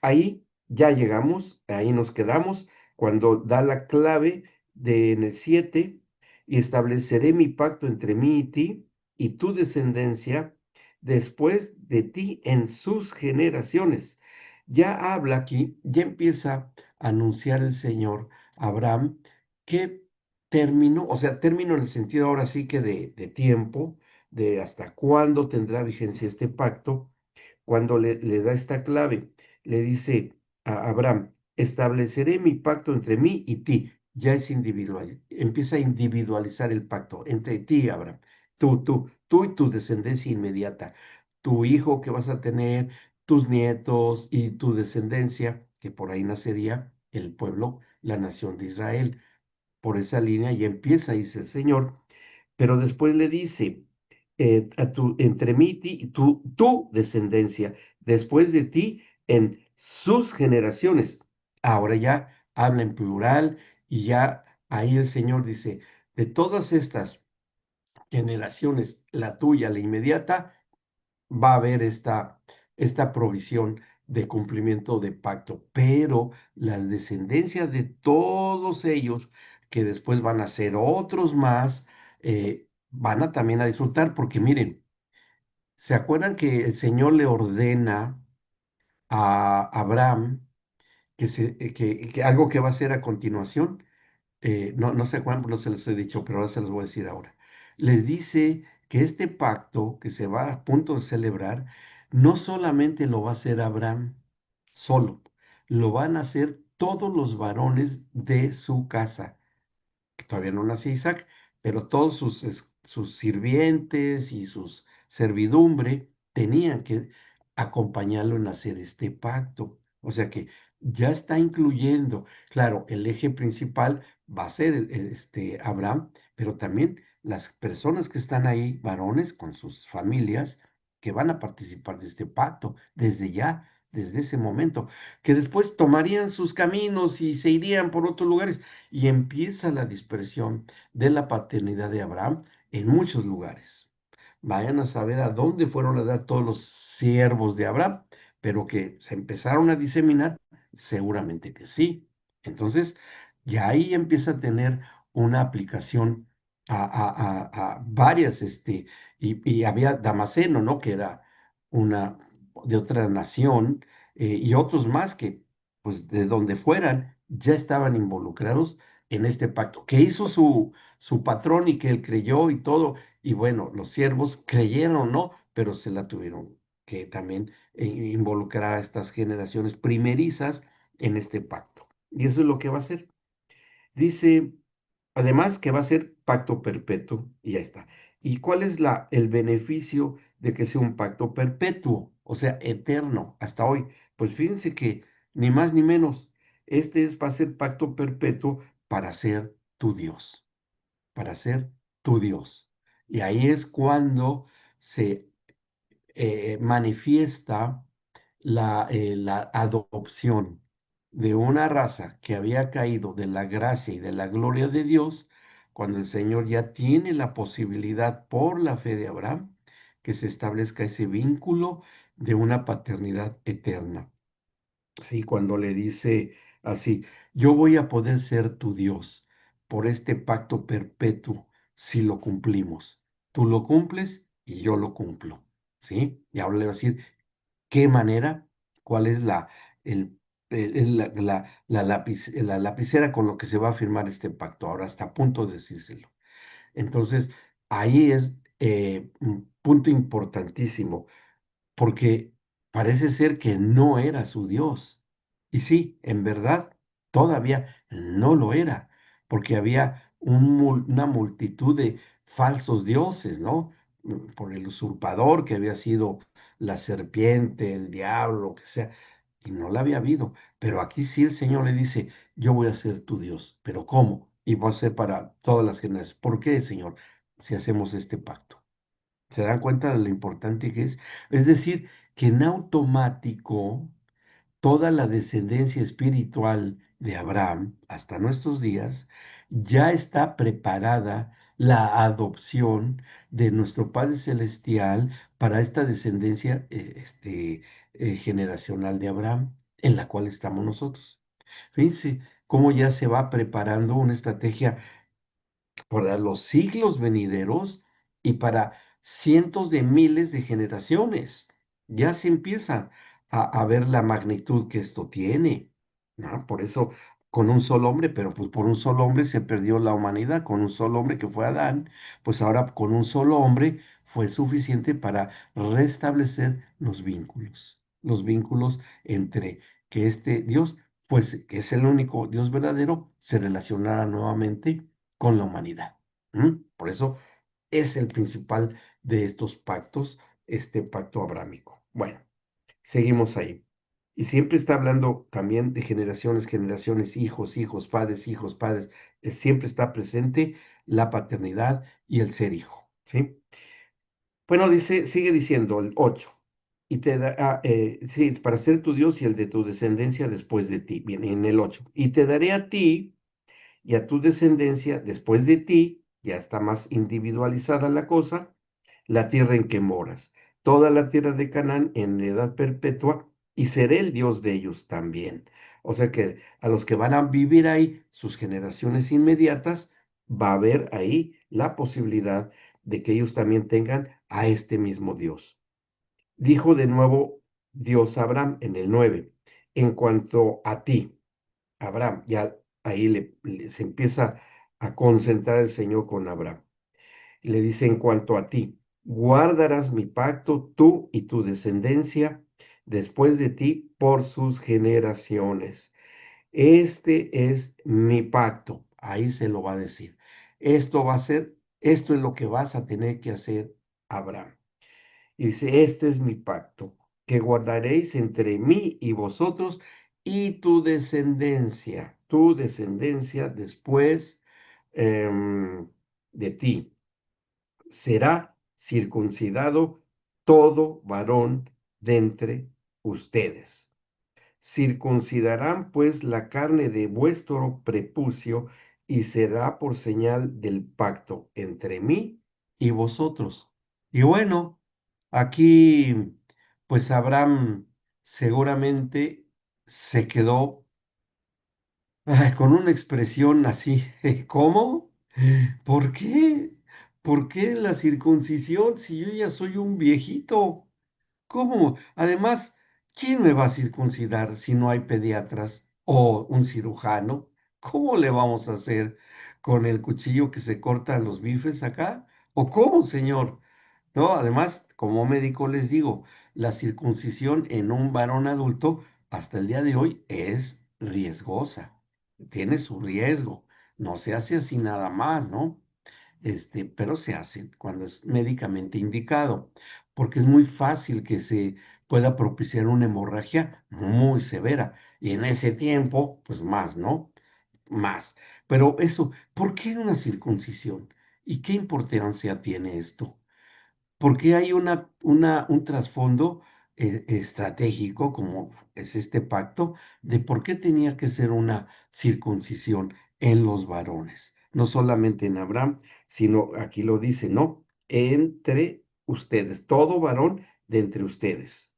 ahí ya llegamos, ahí nos quedamos, cuando da la clave en el 7, y estableceré mi pacto entre mí y ti y tu descendencia después de ti en sus generaciones. Ya habla aquí, ya empieza a anunciar el Señor a Abraham que terminó, o sea, término en el sentido ahora sí que de tiempo, de hasta cuándo tendrá vigencia este pacto, cuando le da esta clave, le dice a Abraham, estableceré mi pacto entre mí y ti. Ya es individual, empieza a individualizar el pacto entre ti, Abraham, tú y tu descendencia inmediata, tu hijo que vas a tener, tus nietos y tu descendencia, que por ahí nacería el pueblo, la nación de Israel. Por esa línea ya empieza, dice el Señor, pero después le dice, entre mí y tu descendencia, después de ti, en sus generaciones. Ahora ya habla en plural y ya ahí el Señor dice, de todas estas generaciones, la tuya, la inmediata, va a haber esta provisión de cumplimiento de pacto, pero las descendencias de todos ellos, que después van a ser otros más, van a también a disfrutar, porque miren, ¿se acuerdan que el Señor le ordena a Abraham que algo que va a hacer a continuación? No sé cuándo no se los he dicho, pero ahora se los voy a decir ahora. Les dice que este pacto que se va a punto de celebrar, no solamente lo va a hacer Abraham solo, lo van a hacer todos los varones de su casa. Todavía no nació Isaac, pero todos sus sirvientes y sus servidumbre tenían que acompañarlo en hacer este pacto. O sea que ya está incluyendo, claro, el eje principal va a ser Abraham, pero también las personas que están ahí, varones con sus familias, que van a participar de este pacto desde ya. desde ese momento, que después tomarían sus caminos y se irían por otros lugares. Y empieza la dispersión de la paternidad de Abraham en muchos lugares. Vayan a saber a dónde fueron a dar todos los siervos de Abraham, pero que se empezaron a diseminar, seguramente que sí. Entonces, ya ahí empieza a tener una aplicación a varias, y había Damaseno, ¿no? Que era una de otra nación, y otros más que, pues, de donde fueran, ya estaban involucrados en este pacto, que hizo su patrón y que él creyó y todo, y bueno, los siervos creyeron, ¿no? Pero se la tuvieron que también involucrar a estas generaciones primerizas en este pacto. Y eso es lo que va a hacer. Dice, además, que va a ser pacto perpetuo, y ya está. ¿Y cuál es el beneficio de que sea un pacto perpetuo, o sea, eterno, hasta hoy? Pues fíjense que ni más ni menos, va a ser pacto perpetuo para ser tu Dios, para ser tu Dios. Y ahí es cuando se manifiesta la adopción de una raza que había caído de la gracia y de la gloria de Dios, cuando el Señor ya tiene la posibilidad por la fe de Abraham que se establezca ese vínculo de una paternidad eterna. Sí, cuando le dice así, yo voy a poder ser tu Dios por este pacto perpetuo si lo cumplimos. Tú lo cumples y yo lo cumplo. ¿Sí? Y ahora le va a decir, ¿qué manera? ¿Cuál es el, la lapicera con lo que se va a firmar este pacto? Ahora está a punto de decírselo. Entonces, ahí es un punto importantísimo porque parece ser que no era su Dios. Y sí, en verdad, todavía no lo era, porque había una multitud de falsos dioses, ¿no? Por el usurpador que había sido la serpiente, el diablo, lo que sea, y no la había habido. Pero aquí sí el Señor le dice, yo voy a ser tu Dios, pero ¿cómo? Y voy a ser para todas las generaciones. ¿Por qué, Señor, si hacemos este pacto? ¿Se dan cuenta de lo importante que es? Es decir, que en automático toda la descendencia espiritual de Abraham hasta nuestros días ya está preparada la adopción de nuestro Padre Celestial para esta descendencia generacional de Abraham, en la cual estamos nosotros. Fíjense cómo ya se va preparando una estrategia para los siglos venideros y para cientos de miles de generaciones. Ya se empieza a ver la magnitud que esto tiene, ¿no? Por eso, con un solo hombre, pero pues por un solo hombre se perdió la humanidad, con un solo hombre que fue Adán, pues ahora con un solo hombre fue suficiente para restablecer los vínculos entre que este Dios, pues que es el único Dios verdadero, se relacionara nuevamente con la humanidad. Por eso es el principal de estos pactos, este pacto abrámico. Bueno, seguimos ahí. Y siempre está hablando también de generaciones, generaciones, hijos, hijos, padres, hijos, padres. Siempre está presente la paternidad y el ser hijo. ¿Sí? Bueno, dice, sigue diciendo el 8. Y te da, sí, para ser tu Dios y el de tu descendencia después de ti. Bien, en el 8. Y te daré a ti y a tu descendencia después de ti, ya está más individualizada la cosa, la tierra en que moras, toda la tierra de Canaán en edad perpetua, y seré el Dios de ellos también. O sea que a los que van a vivir ahí, sus generaciones inmediatas, va a haber ahí la posibilidad de que ellos también tengan a este mismo Dios. Dijo de nuevo Dios a Abraham en el 9, en cuanto a ti, Abraham, ya ahí se empieza a concentrar el Señor con Abraham. Le dice, en cuanto a ti, guardarás mi pacto, tú y tu descendencia después de ti por sus generaciones. Este es mi pacto. Ahí se lo va a decir. Esto va a ser, esto es lo que vas a tener que hacer, Abraham. Y dice, este es mi pacto, que guardaréis entre mí y vosotros y tu descendencia después de ti. Será circuncidado todo varón de entre ustedes. Circuncidarán pues la carne de vuestro prepucio y será por señal del pacto entre mí y vosotros. Y bueno, aquí pues Abraham seguramente se quedó con una expresión así, ¿cómo? ¿Por qué? ¿Por qué la circuncisión si yo ya soy un viejito? ¿Cómo? Además, ¿quién me va a circuncidar si no hay pediatras o un cirujano? ¿Cómo le vamos a hacer con el cuchillo que se cortan los bifes acá? ¿O cómo, señor? No, además, como médico les digo, la circuncisión en un varón adulto hasta el día de hoy es riesgosa, tiene su riesgo, no se hace así nada más, ¿no? Pero se hace cuando es médicamente indicado, porque es muy fácil que se pueda propiciar una hemorragia muy severa y en ese tiempo, pues más, ¿no? Más. Pero eso, ¿por qué una circuncisión? ¿Y qué importancia tiene esto? Porque hay un trasfondo estratégico, como es este pacto, de por qué tenía que ser una circuncisión en los varones. No solamente en Abraham, sino aquí lo dice, ¿no? Entre ustedes, todo varón de entre ustedes.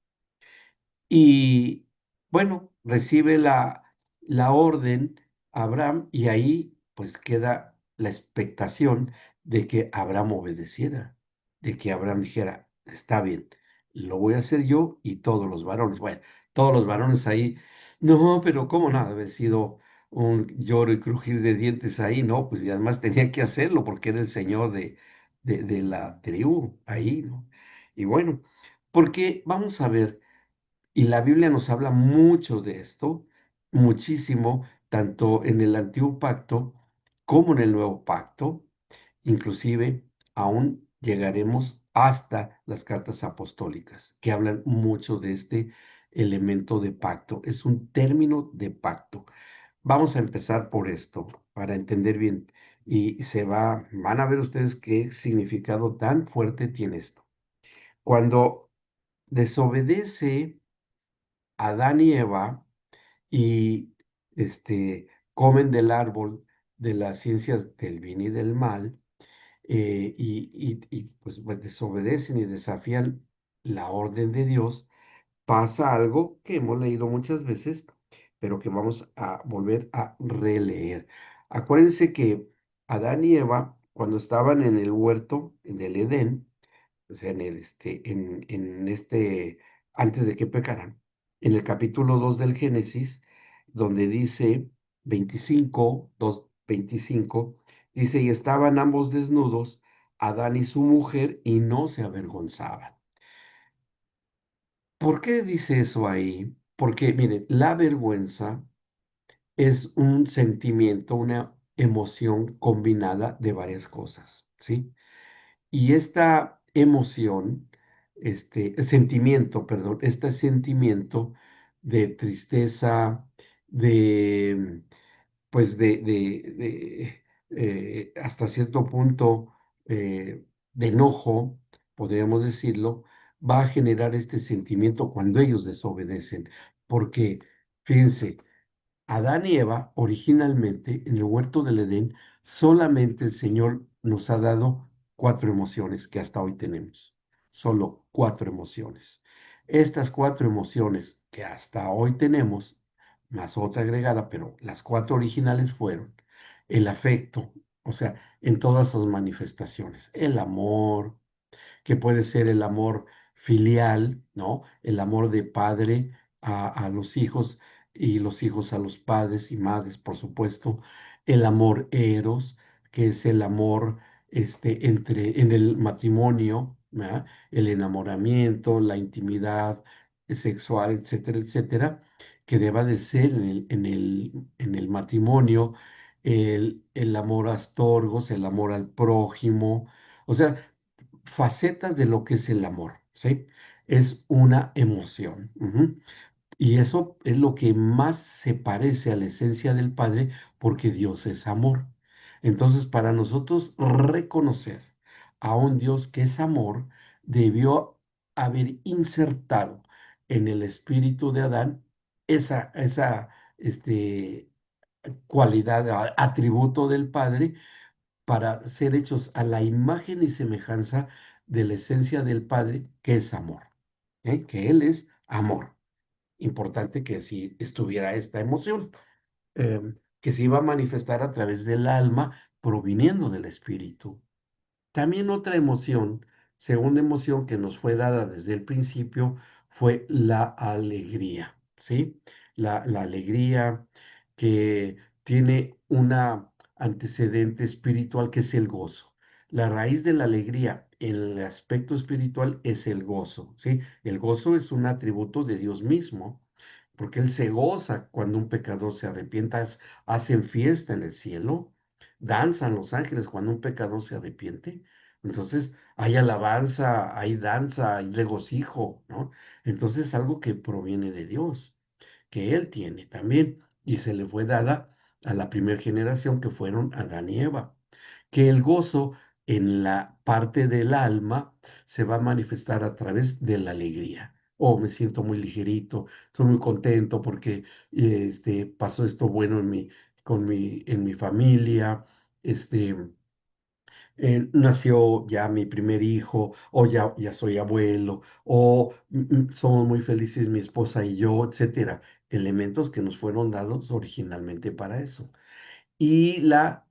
Y bueno, recibe la orden Abraham y ahí pues queda la expectación de que Abraham obedeciera, de que Abraham dijera, está bien, lo voy a hacer yo y todos los varones. Bueno, todos los varones ahí, no, pero ¿cómo nada? Haber sido un lloro y crujir de dientes ahí, ¿no? Pues y además tenía que hacerlo porque era el señor de la tribu ahí, ¿no? Y bueno, porque vamos a ver. Y la Biblia nos habla mucho de esto, muchísimo, tanto en el Antiguo Pacto como en el Nuevo Pacto. Inclusive, aún llegaremos hasta las cartas apostólicas, que hablan mucho de este elemento de pacto. Es un término de pacto. Vamos a empezar por esto, para entender bien. Y van a ver ustedes qué significado tan fuerte tiene esto. Cuando desobedece Adán y Eva y comen del árbol de las ciencias del bien y del mal, pues desobedecen y desafían la orden de Dios, pasa algo que hemos leído muchas veces, pero que vamos a volver a releer. Acuérdense que Adán y Eva, cuando estaban en el huerto del Edén, o sea, antes de que pecaran, en el capítulo 2 del Génesis, donde dice 25, 2, 25, dice, y estaban ambos desnudos, Adán y su mujer, y no se avergonzaban. ¿Por qué dice eso ahí? Porque, miren, la vergüenza es un sentimiento, una emoción combinada de varias cosas, ¿sí? Y esta emoción, sentimiento, perdón, este sentimiento de tristeza, de, pues hasta cierto punto de enojo, podríamos decirlo, va a generar este sentimiento cuando ellos desobedecen. Porque, fíjense, Adán y Eva, originalmente en el huerto del Edén, solamente el Señor nos ha dado cuatro emociones que hasta hoy tenemos. Solo cuatro emociones. Estas cuatro emociones que hasta hoy tenemos, más otra agregada, pero las cuatro originales fueron el afecto, o sea, en todas sus manifestaciones, el amor, que puede ser el amor filial, ¿no? El amor de padre a los hijos y los hijos a los padres y madres, por supuesto. El amor eros, que es el amor en el matrimonio, ¿verdad? El enamoramiento, la intimidad sexual, etcétera, etcétera, que deba de ser en el matrimonio, el amor a astorgos, el amor al prójimo, o sea, facetas de lo que es el amor, ¿sí? Es una emoción. Ujú. Y eso es lo que más se parece a la esencia del Padre, porque Dios es amor. Entonces, para nosotros reconocer a un Dios que es amor, debió haber insertado en el espíritu de Adán esa este, cualidad, atributo del Padre para ser hechos a la imagen y semejanza de la esencia del Padre, que es amor, que Él es amor. Importante que si estuviera esta emoción, que se iba a manifestar a través del alma proviniendo del espíritu. También otra emoción, segunda emoción que nos fue dada desde el principio, fue la alegría, ¿sí? La alegría que tiene una antecedente espiritual que es el gozo. La raíz de la alegría en el aspecto espiritual es el gozo, ¿sí? El gozo es un atributo de Dios mismo, porque Él se goza cuando un pecador se arrepienta, hacen fiesta en el cielo, danzan los ángeles cuando un pecador se arrepiente. Entonces hay alabanza, hay danza, hay regocijo, ¿no? Entonces algo que proviene de Dios, que Él tiene también, y se le fue dada a la primera generación que fueron Adán y Eva, que el gozo en la parte del alma se va a manifestar a través de la alegría. Oh, me siento muy ligerito, estoy muy contento porque pasó esto bueno en mi familia, este, nació ya mi primer hijo, o ya soy abuelo, o somos muy felices mi esposa y yo, etcétera. Elementos que nos fueron dados originalmente para eso. Y la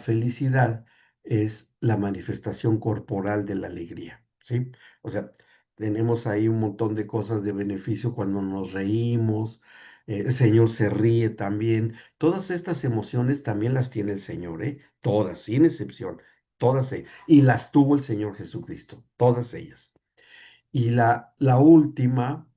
felicidad es la manifestación corporal de la alegría, ¿sí? O sea, tenemos ahí un montón de cosas de beneficio cuando nos reímos, el Señor se ríe también. Todas estas emociones también las tiene el Señor, ¿eh? Todas, sin excepción, todas ellas. Y las tuvo el Señor Jesucristo, todas ellas. Y la última,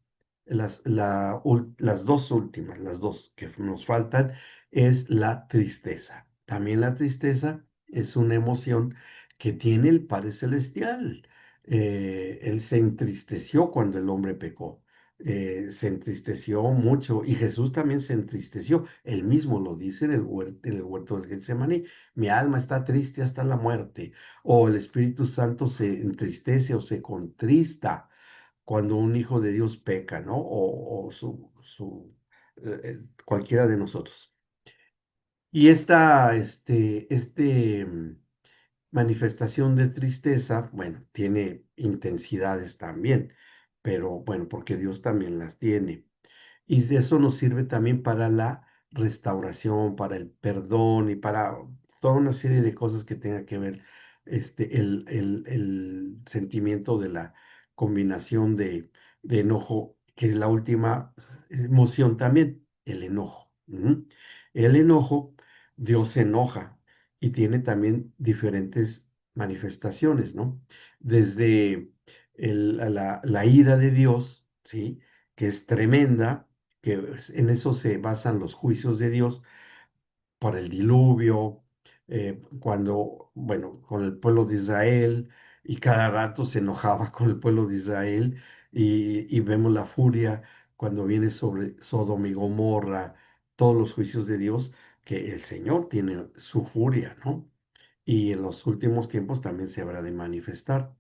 las dos últimas, las dos que nos faltan, es la tristeza. También la tristeza es una emoción que tiene el Padre Celestial. Él se entristeció cuando el hombre pecó. Se entristeció mucho y Jesús también se entristeció. Él mismo lo dice en el huerto del Getsemaní. Mi alma está triste hasta la muerte. O el Espíritu Santo se entristece o se contrista cuando un hijo de Dios peca, ¿no? O cualquiera de nosotros. Y manifestación de tristeza, bueno, tiene intensidades también, pero bueno, porque Dios también las tiene. Y de eso nos sirve también para la restauración, para el perdón y para toda una serie de cosas que tenga que ver el sentimiento de la combinación de enojo, que es la última emoción también, el enojo. Ujú. El enojo, Dios se enoja y tiene también diferentes manifestaciones, ¿no? Desde la ira de Dios, ¿sí? Que es tremenda, que en eso se basan los juicios de Dios por el diluvio, cuando, bueno, con el pueblo de Israel, y cada rato se enojaba con el pueblo de Israel, y vemos la furia cuando viene sobre Sodoma y Gomorra, todos los juicios de Dios, que el Señor tiene su furia, ¿no? Y en los últimos tiempos también se habrá de manifestar.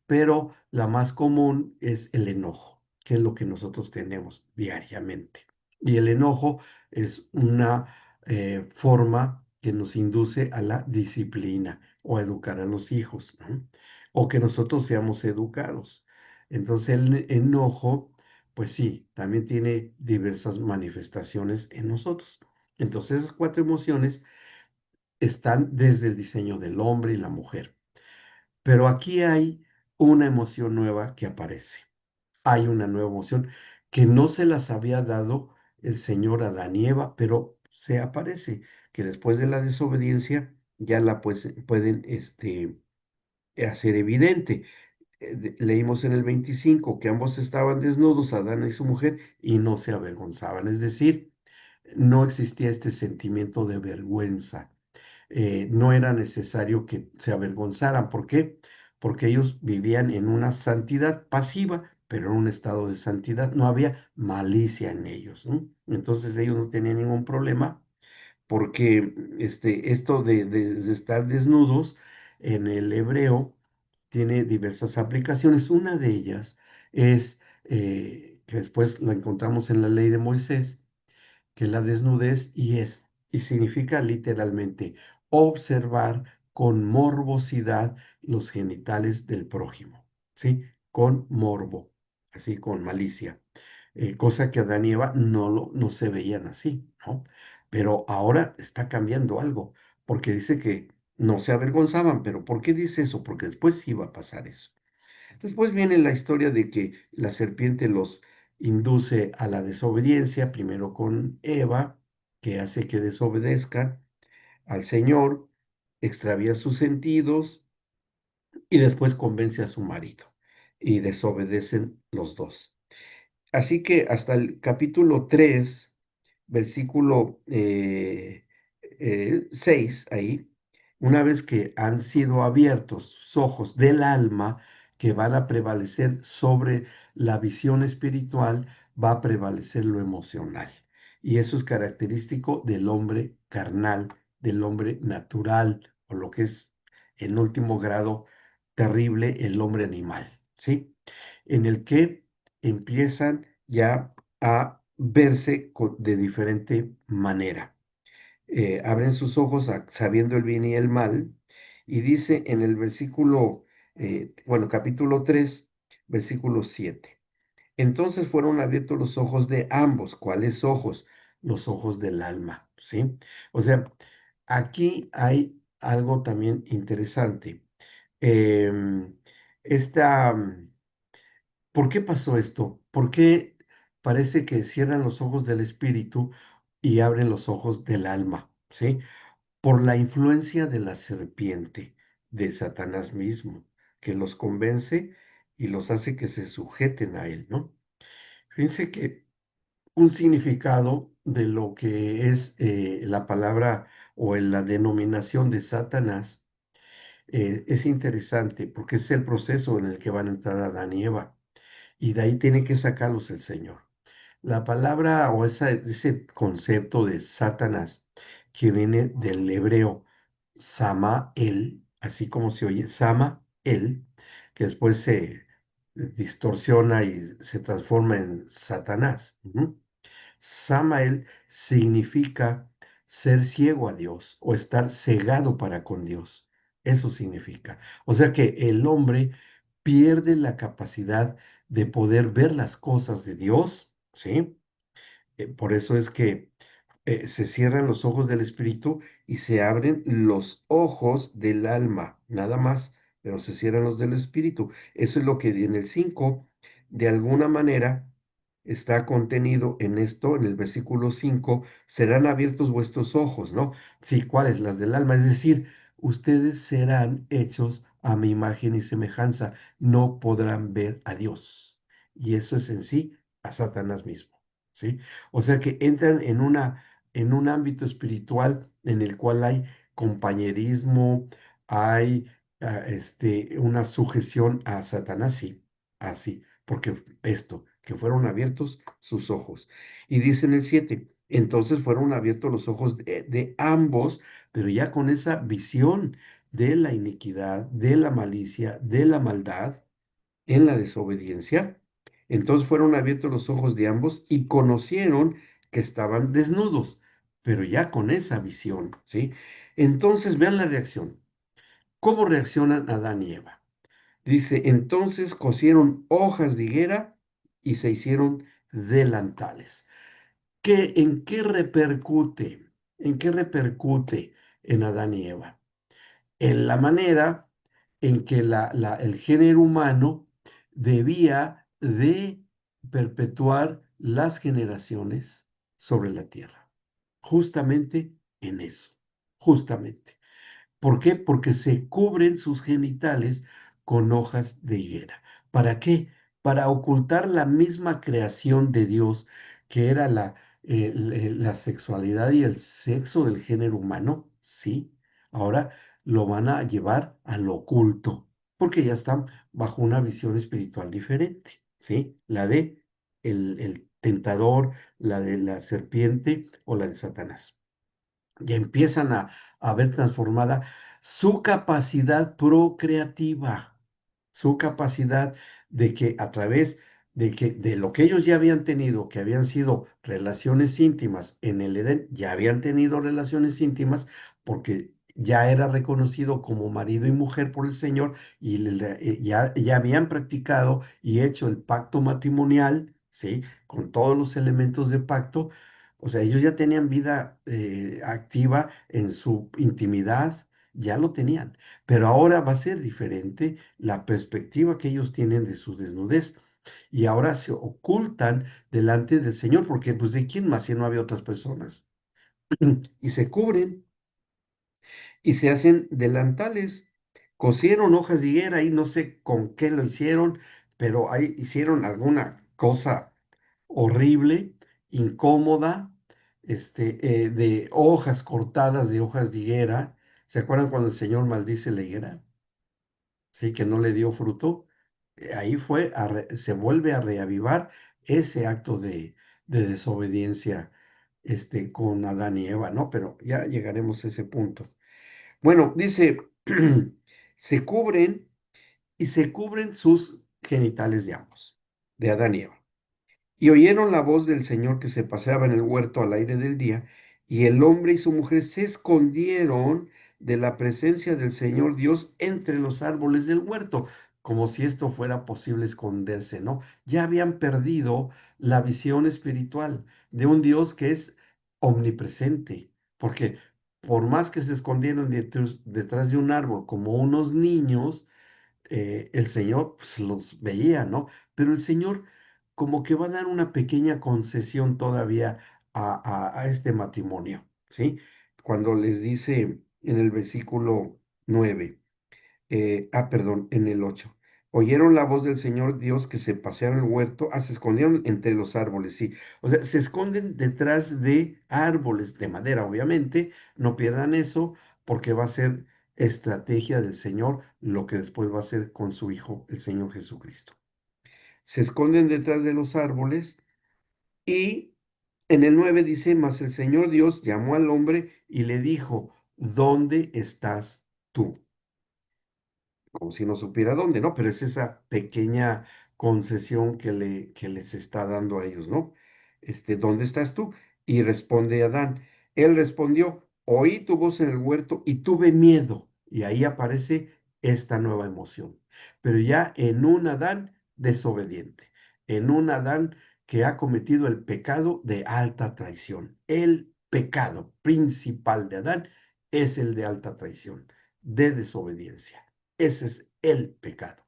Pero la más común es el enojo, que es lo que nosotros tenemos diariamente. Y el enojo es una forma que nos induce a la disciplina o a educar a los hijos, ¿no? O que nosotros seamos educados. Entonces el enojo, pues sí, también tiene diversas manifestaciones en nosotros. Entonces esas cuatro emociones están desde el diseño del hombre y la mujer. Pero aquí hay una emoción nueva que aparece. Hay una nueva emoción que no se las había dado el Señor a Adán y Eva, pero se aparece, que después de la desobediencia ya la pues, pueden hacer evidente. Leímos en el 25 que ambos estaban desnudos, Adán y su mujer, y no se avergonzaban. Es decir, no existía este sentimiento de vergüenza. No era necesario que se avergonzaran. ¿Por qué? Porque ellos vivían en una santidad pasiva, pero en un estado de santidad. No había malicia en ellos, ¿no? Entonces ellos no tenían ningún problema porque esto de estar desnudos en el hebreo tiene diversas aplicaciones. Una de ellas es que después la encontramos en la ley de Moisés, que la desnudez y significa literalmente observar con morbosidad los genitales del prójimo, ¿sí? Con morbo, así con malicia, cosa que Adán y Eva no se veían así, ¿no? Pero ahora está cambiando algo, porque dice que no se avergonzaban, pero ¿por qué dice eso? Porque después sí va a pasar eso. Después viene la historia de que la serpiente los induce a la desobediencia, primero con Eva, que hace que desobedezcan al Señor, extravía sus sentidos y después convence a su marido y desobedecen los dos. Así que hasta el capítulo 3 versículo 6, ahí, una vez que han sido abiertos sus ojos del alma, que van a prevalecer sobre la visión espiritual, va a prevalecer lo emocional. Y eso es característico del hombre carnal, del hombre natural, o lo que es en último grado terrible, el hombre animal, ¿sí? En el que empiezan ya a verse de diferente manera. Abren sus ojos sabiendo el bien y el mal, y dice en el versículo, bueno, capítulo 3 versículo 7. Entonces fueron abiertos los ojos de ambos. ¿Cuáles ojos? Los ojos del alma, ¿sí? O sea, aquí hay algo también interesante. Em, esta ¿Por qué pasó esto? ¿Por qué parece que cierran los ojos del espíritu y abren los ojos del alma? ¿Sí? Por la influencia de la serpiente, de Satanás mismo, que los convence y los hace que se sujeten a él, ¿no? Fíjense que un significado de lo que es la palabra o en la denominación de Satanás es interesante porque es el proceso en el que van a entrar Adán y Eva y de ahí tiene que sacarlos el Señor. La palabra o ese concepto de Satanás que viene del hebreo Samael, así como se oye Samael, que después se distorsiona y se transforma en Satanás. Samael significa ser ciego a Dios o estar cegado para con Dios. Eso significa. O sea que el hombre pierde la capacidad de poder ver las cosas de Dios, ¿sí? Por eso es que se cierran los ojos del espíritu y se abren los ojos del alma, nada más, pero se cierran los del espíritu. Eso es lo que en el 5 de alguna manera, está contenido en esto, en el versículo 5 serán abiertos vuestros ojos, ¿no? Sí, ¿cuáles? Las del alma, es decir, ustedes serán hechos a mi imagen y semejanza, no podrán ver a Dios. Y eso es en sí a Satanás mismo, ¿sí? O sea que entran en un ámbito espiritual en el cual hay compañerismo, hay una sujeción a Satanás, sí, así, porque esto, que fueron abiertos sus ojos. Y dice en el 7, entonces fueron abiertos los ojos de ambos, pero ya con esa visión de la iniquidad, de la malicia, de la maldad, en la desobediencia. Entonces fueron abiertos los ojos de ambos y conocieron que estaban desnudos, pero ya con esa visión, ¿sí? Entonces vean la reacción. ¿Cómo reaccionan Adán y Eva? Dice, entonces cosieron hojas de higuera y se hicieron delantales. ¿En qué repercute? ¿En qué repercute en Adán y Eva? En la manera en que el género humano debía de perpetuar las generaciones sobre la tierra. Justamente en eso, justamente. ¿Por qué? Porque se cubren sus genitales con hojas de higuera. ¿Para qué? Para ocultar la misma creación de Dios, que era la sexualidad y el sexo del género humano, ¿sí? Ahora lo van a llevar al oculto, porque ya están bajo una visión espiritual diferente, ¿sí? La de el tentador, la de la serpiente o la de Satanás. Ya empiezan a ver transformada su capacidad procreativa, su capacidad de que a través de lo que ellos ya habían tenido, que habían sido relaciones íntimas en el Edén, ya habían tenido relaciones íntimas porque ya era reconocido como marido y mujer por el Señor y ya habían practicado y hecho el pacto matrimonial, ¿sí? Con todos los elementos de pacto. O sea, ellos ya tenían vida activa en su intimidad, ya lo tenían. Pero ahora va a ser diferente la perspectiva que ellos tienen de su desnudez y ahora se ocultan delante del Señor, porque pues de quién más si no había otras personas. Y se cubren y se hacen delantales. Cosieron hojas de higuera y no sé con qué lo hicieron, pero ahí hicieron alguna cosa horrible, incómoda, de hojas cortadas de hojas de higuera. ¿Se acuerdan cuando el Señor maldice la higuera? Sí, que no le dio fruto. Ahí fue, se vuelve a reavivar ese acto de desobediencia, con Adán y Eva, ¿no? Pero ya llegaremos a ese punto. Bueno, dice, se cubren y se cubren sus genitales de ambos, de Adán y Eva. Y oyeron la voz del Señor que se paseaba en el huerto al aire del día, y el hombre y su mujer se escondieron de la presencia del Señor Dios entre los árboles del huerto, como si esto fuera posible esconderse, ¿no? Ya habían perdido la visión espiritual de un Dios que es omnipresente, porque por más que se escondieran detrás de un árbol como unos niños, el Señor pues, los veía, ¿no? Pero el Señor como que va a dar una pequeña concesión todavía a este matrimonio, ¿sí? Cuando les dice en el versículo 9, perdón, en el 8. Oyeron la voz del Señor Dios que se paseaba en el huerto, se escondieron entre los árboles, sí. O sea, se esconden detrás de árboles de madera, obviamente, no pierdan eso, porque va a ser estrategia del Señor lo que después va a hacer con su Hijo, el Señor Jesucristo. Se esconden detrás de los árboles y en el 9 dice, mas el Señor Dios llamó al hombre y le dijo, ¿dónde estás tú? Como si no supiera dónde, ¿no? Pero es esa pequeña concesión que les está dando a ellos, ¿no? ¿Dónde estás tú? Y responde Adán. Él respondió, oí tu voz en el huerto y tuve miedo. Y ahí aparece esta nueva emoción. Pero ya en un Adán desobediente, en un Adán que ha cometido el pecado de alta traición. El pecado principal de Adán es el de alta traición, de desobediencia. Ese es el pecado.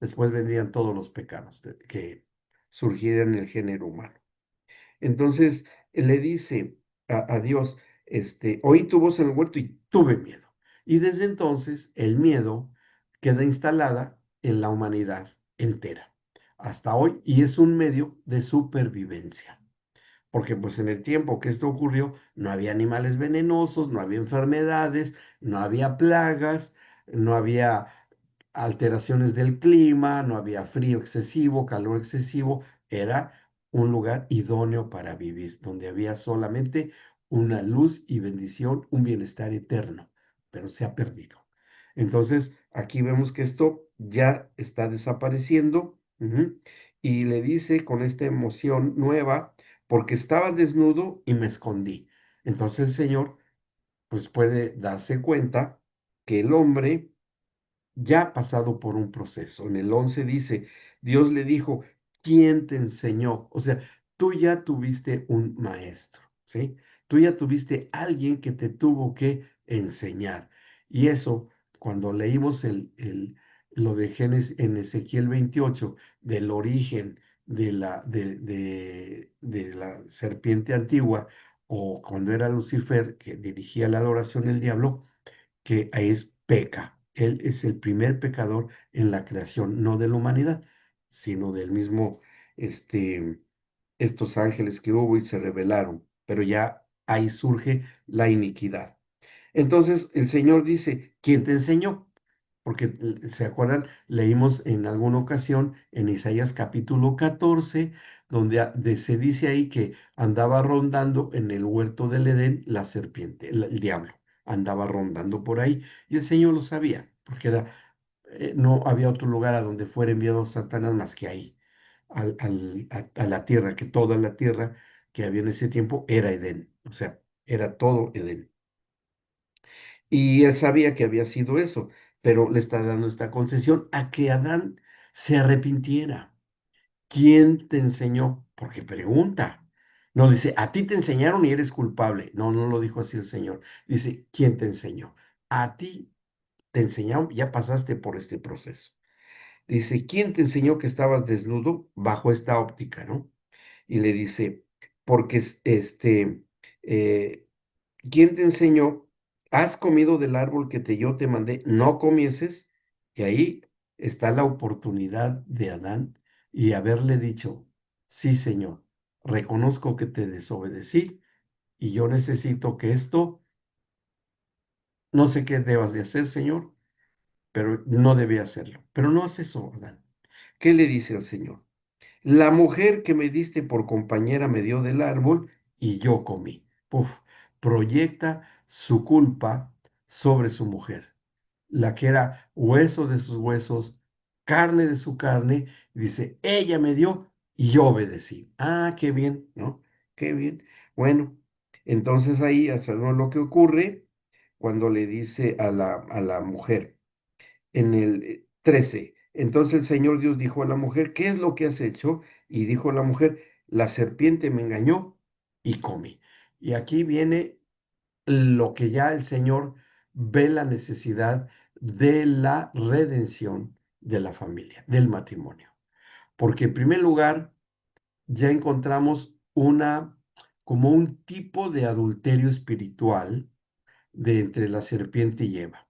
Después vendrían todos los pecados que surgieran en el género humano. Entonces, le dice a Dios, oí tu voz en el huerto y tuve miedo. Y desde entonces el miedo queda instalada en la humanidad entera hasta hoy y es un medio de supervivencia. Porque pues en el tiempo que esto ocurrió no había animales venenosos, no había enfermedades, no había plagas, no había alteraciones del clima, no había frío excesivo, calor excesivo, era un lugar idóneo para vivir, donde había solamente una luz y bendición, un bienestar eterno, pero se ha perdido. Entonces, aquí vemos que esto ya está desapareciendo, y le dice con esta emoción nueva, porque estaba desnudo y me escondí. Entonces el Señor, pues puede darse cuenta que el hombre ya ha pasado por un proceso. En el 11 dice, Dios le dijo, ¿quién te enseñó? O sea, tú ya tuviste un maestro, ¿sí? Tú ya tuviste alguien que te tuvo que enseñar. Y eso, cuando leímos lo de Génesis en Ezequiel 28, del origen de la serpiente antigua, o cuando era Lucifer, que dirigía la adoración del diablo, que es peca. Él es el primer pecador en la creación, no de la humanidad, sino del mismo, estos ángeles que hubo y se rebelaron, pero ya ahí surge la iniquidad. Entonces el Señor dice, ¿quién te enseñó? Porque, ¿se acuerdan? Leímos en alguna ocasión en Isaías capítulo 14, donde se dice ahí que andaba rondando en el huerto del Edén la serpiente, el diablo, andaba rondando por ahí y el Señor lo sabía, porque no había otro lugar a donde fuera enviado Satanás más que ahí, a la tierra, que toda la tierra que había en ese tiempo era Edén, o sea, era todo Edén. Y él sabía que había sido eso, pero le está dando esta concesión a que Adán se arrepintiera. ¿Quién te enseñó? Porque pregunta. No dice, a ti te enseñaron y eres culpable. No, no lo dijo así el Señor. Dice, ¿quién te enseñó? A ti te enseñaron, ya pasaste por este proceso. Dice, ¿quién te enseñó que estabas desnudo bajo esta óptica, no? Y le dice, porque eh, ¿quién te enseñó? ¿Has comido del árbol que yo te mandé? No comieses. Y ahí está la oportunidad de Adán y haberle dicho, sí, Señor, reconozco que te desobedecí y yo necesito que esto, no sé qué debas de hacer, Señor, pero no debía hacerlo. Pero no hace eso, Adán. ¿Qué le dice al Señor? La mujer que me diste por compañera me dio del árbol y yo comí. Puf, proyecta su culpa sobre su mujer, la que era hueso de sus huesos, carne de su carne. Dice, ella me dio y yo obedecí. Ah, qué bien, ¿no? Qué bien. Bueno, entonces ahí sabemos lo que ocurre cuando le dice a la mujer en el 13. Entonces el Señor Dios dijo a la mujer, ¿qué es lo que has hecho? Y dijo la mujer, la serpiente me engañó y comí. Y aquí viene lo que ya el Señor ve la necesidad de la redención de la familia, del matrimonio. Porque en primer lugar, ya encontramos como un tipo de adulterio espiritual de entre la serpiente y Eva.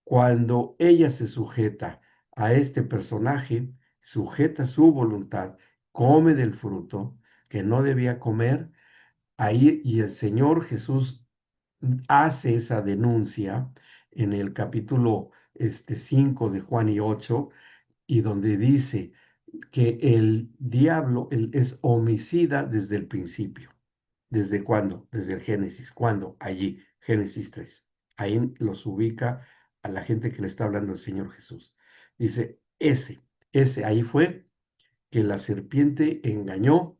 Cuando ella se sujeta a este personaje, sujeta su voluntad, come del fruto que no debía comer, ahí y el Señor Jesús hace esa denuncia en el capítulo 5 de Juan y 8, y donde dice que el diablo es homicida desde el principio. ¿Desde cuándo? Desde el Génesis. ¿Cuándo? Allí, Génesis 3. Ahí los ubica a la gente que le está hablando el Señor Jesús. Dice, ahí fue que la serpiente engañó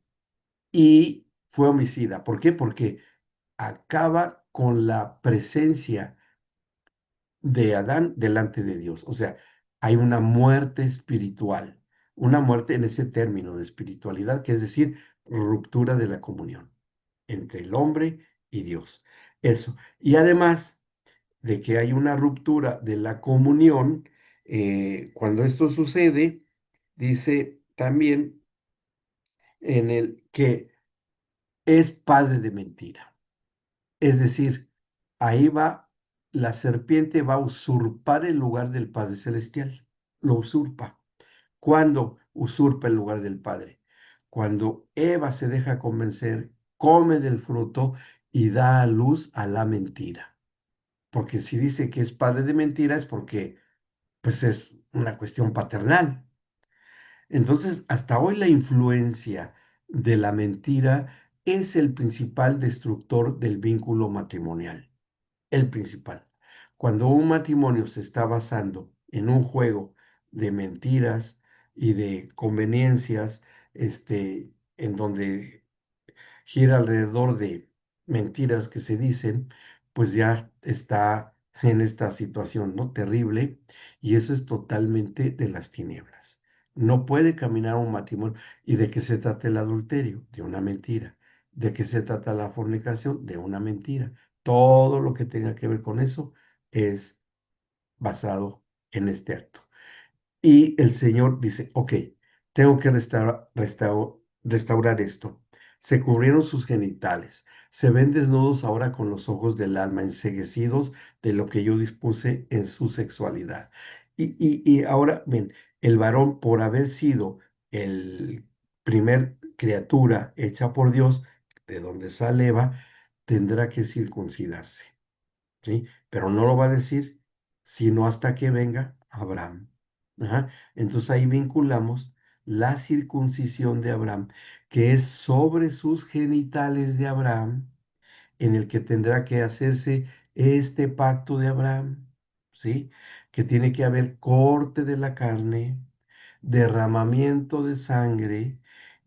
y fue homicida. ¿Por qué? Porque acaba con la presencia de Adán delante de Dios. O sea, hay una muerte espiritual, una muerte en ese término de espiritualidad, que es decir, ruptura de la comunión entre el hombre y Dios. Eso. Y además de que hay una ruptura de la comunión, cuando esto sucede, dice también en el que es padre de mentira. Es decir, ahí va, la serpiente va a usurpar el lugar del Padre Celestial. Lo usurpa. ¿Cuándo usurpa el lugar del Padre? Cuando Eva se deja convencer, come del fruto y da a luz a la mentira. Porque si dice que es padre de mentira es porque pues es una cuestión paternal. Entonces, hasta hoy la influencia de la mentira es el principal destructor del vínculo matrimonial, el principal. Cuando un matrimonio se está basando en un juego de mentiras y de conveniencias, en donde gira alrededor de mentiras que se dicen, pues ya está en esta situación, ¿no? Terrible, y eso es totalmente de las tinieblas. No puede caminar un matrimonio. ¿Y de qué se trata el adulterio? De una mentira. ¿De qué se trata la fornicación? De una mentira. Todo lo que tenga que ver con eso es basado en este acto. Y el Señor dice, ok, tengo que restaurar esto. Se cubrieron sus genitales, se ven desnudos ahora con los ojos del alma, enceguecidos de lo que yo dispuse en su sexualidad. Y ahora, ven, el varón por haber sido el primer criatura hecha por Dios, de donde sale Eva, tendrá que circuncidarse. ¿Sí? Pero no lo va a decir sino hasta que venga Abraham. Ajá. Entonces ahí vinculamos la circuncisión de Abraham, que es sobre sus genitales de Abraham, en el que tendrá que hacerse este pacto de Abraham, ¿sí? Que tiene que haber corte de la carne, derramamiento de sangre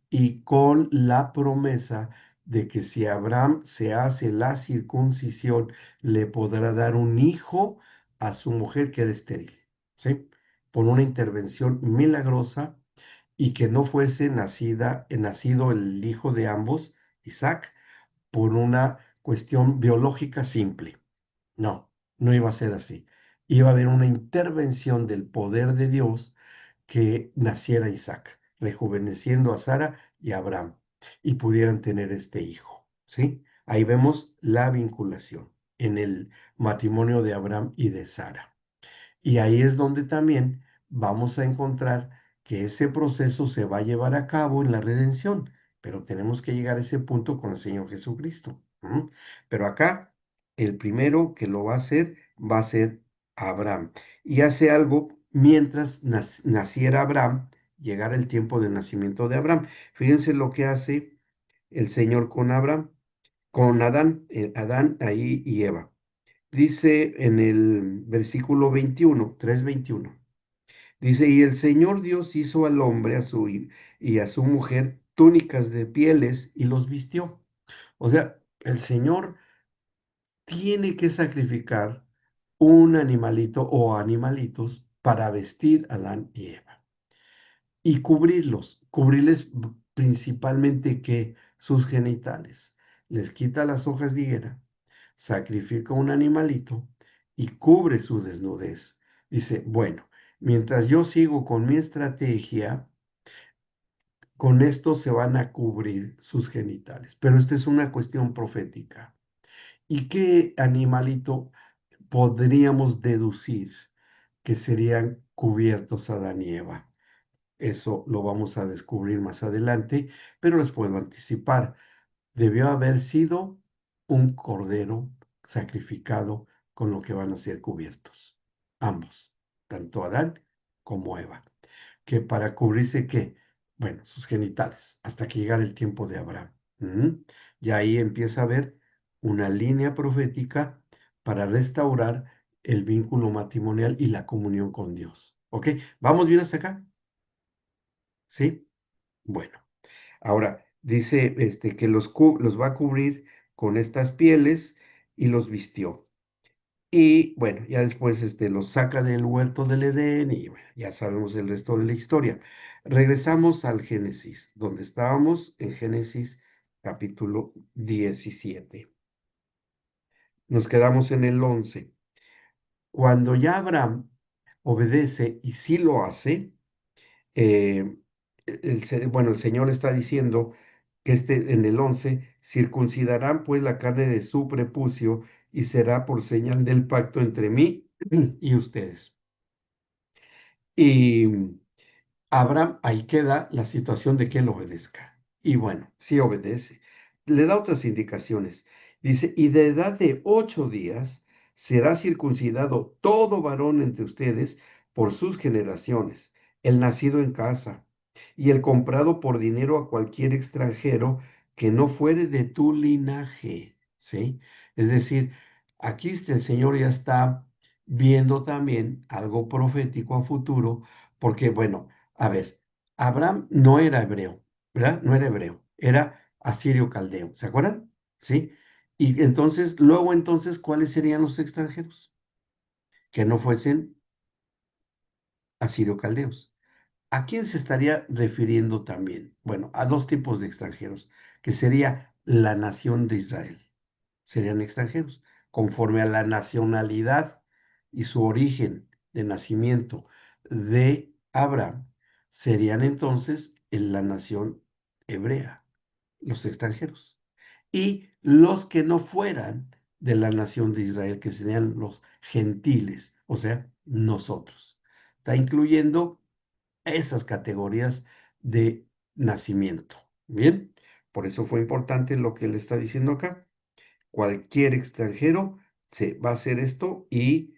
y con la promesa de que si Abraham se hace la circuncisión, le podrá dar un hijo a su mujer que era estéril, ¿sí? Por una intervención milagrosa y que no fuese nacido el hijo de ambos, Isaac, por una cuestión biológica simple. No, no iba a ser así. Iba a haber una intervención del poder de Dios que naciera Isaac, rejuveneciendo a Sara y a Abraham, y pudieran tener este hijo, ¿sí? Ahí vemos la vinculación en el matrimonio de Abraham y de Sara. Y ahí es donde también vamos a encontrar que ese proceso se va a llevar a cabo en la redención, pero tenemos que llegar a ese punto con el Señor Jesucristo. ¿M? Pero acá, el primero que lo va a ser Abraham. Y hace algo mientras naciera Abraham, llegara el tiempo del nacimiento de Abraham. Fíjense lo que hace el Señor con Abraham, con Adán, Adán ahí y Eva. Dice en el versículo 21, 3:21, dice, y el Señor Dios hizo al hombre y a su mujer túnicas de pieles y los vistió. O sea, el Señor tiene que sacrificar un animalito o animalitos para vestir a Adán y Eva y cubrirles principalmente que sus genitales. Les quita las hojas de higuera, sacrifica un animalito y cubre su desnudez. Dice, bueno, mientras yo sigo con mi estrategia, con esto se van a cubrir sus genitales. Pero esta es una cuestión profética. ¿Y qué animalito podríamos deducir que serían cubiertos Adán y Eva? Eso lo vamos a descubrir más adelante, pero les puedo anticipar. Debió haber sido un cordero sacrificado con lo que van a ser cubiertos. Ambos, tanto Adán como Eva. Que para cubrirse, ¿qué? Bueno, sus genitales, hasta que llegara el tiempo de Abraham. Y ahí empieza a haber una línea profética para restaurar el vínculo matrimonial y la comunión con Dios. ¿Ok? ¿Vamos bien hasta acá? ¿Sí? Bueno. Ahora, dice que los va a cubrir con estas pieles y los vistió. Y bueno, ya después los saca del huerto del Edén y bueno, ya sabemos el resto de la historia. Regresamos al Génesis, donde estábamos en Génesis capítulo 17. Nos quedamos en el 11. Cuando ya Abraham obedece y sí lo hace, eh, bueno, el Señor está diciendo que en el 11, circuncidarán pues la carne de su prepucio y será por señal del pacto entre mí y ustedes. Y Abraham, ahí queda la situación de que él obedezca. Y bueno, sí obedece. Le da otras indicaciones. Dice, y de edad de 8 días será circuncidado todo varón entre ustedes por sus generaciones, el nacido en casa y el comprado por dinero a cualquier extranjero que no fuere de tu linaje. ¿Sí? Es decir, aquí el Señor ya está viendo también algo profético a futuro, porque bueno, a ver, Abraham no era hebreo, ¿verdad? No era hebreo, era asirio caldeo, ¿se acuerdan? ¿Sí? Y entonces, luego entonces, ¿cuáles serían los extranjeros? Que no fuesen asirio caldeos. ¿A quién se estaría refiriendo también? Bueno, a dos tipos de extranjeros, que sería la nación de Israel. Serían extranjeros, conforme a la nacionalidad y su origen de nacimiento de Abraham, serían entonces en la nación hebrea, los extranjeros. Y los que no fueran de la nación de Israel, que serían los gentiles, o sea, nosotros. Está incluyendo esas categorías de nacimiento. Bien, por eso fue importante lo que él está diciendo acá. Cualquier extranjero se va a hacer esto y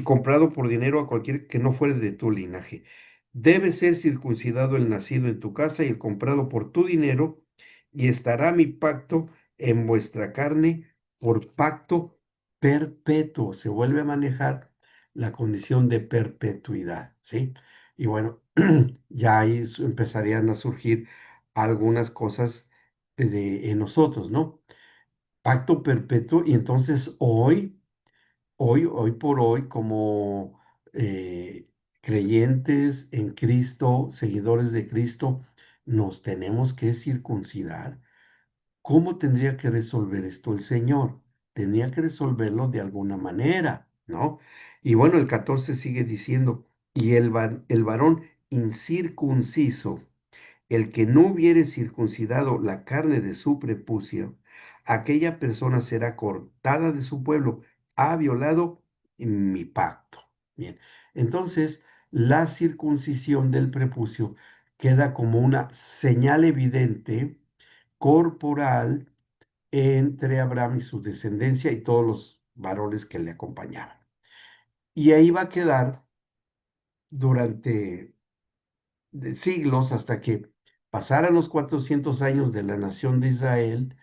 comprado por dinero a cualquier que no fuere de tu linaje. Debe ser circuncidado el nacido en tu casa y el comprado por tu dinero, y estará mi pacto en vuestra carne por pacto perpetuo. Se vuelve a manejar la condición de perpetuidad, ¿sí? Y bueno, ya ahí empezarían a surgir algunas cosas en nosotros, ¿no? Pacto perpetuo, y entonces hoy por hoy, como creyentes en Cristo, seguidores de Cristo, nos tenemos que circuncidar. ¿Cómo tendría que resolver esto el Señor? Tenía que resolverlo de alguna manera, ¿no? Y bueno, el 14 sigue diciendo, y el varón incircunciso, el que no hubiere circuncidado la carne de su prepucio, aquella persona será cortada de su pueblo, ha violado mi pacto. Bien, entonces la circuncisión del prepucio queda como una señal evidente corporal entre Abraham y su descendencia y todos los varones que le acompañaban. Y ahí va a quedar durante siglos hasta que pasaran los 400 años de la nación de Israel,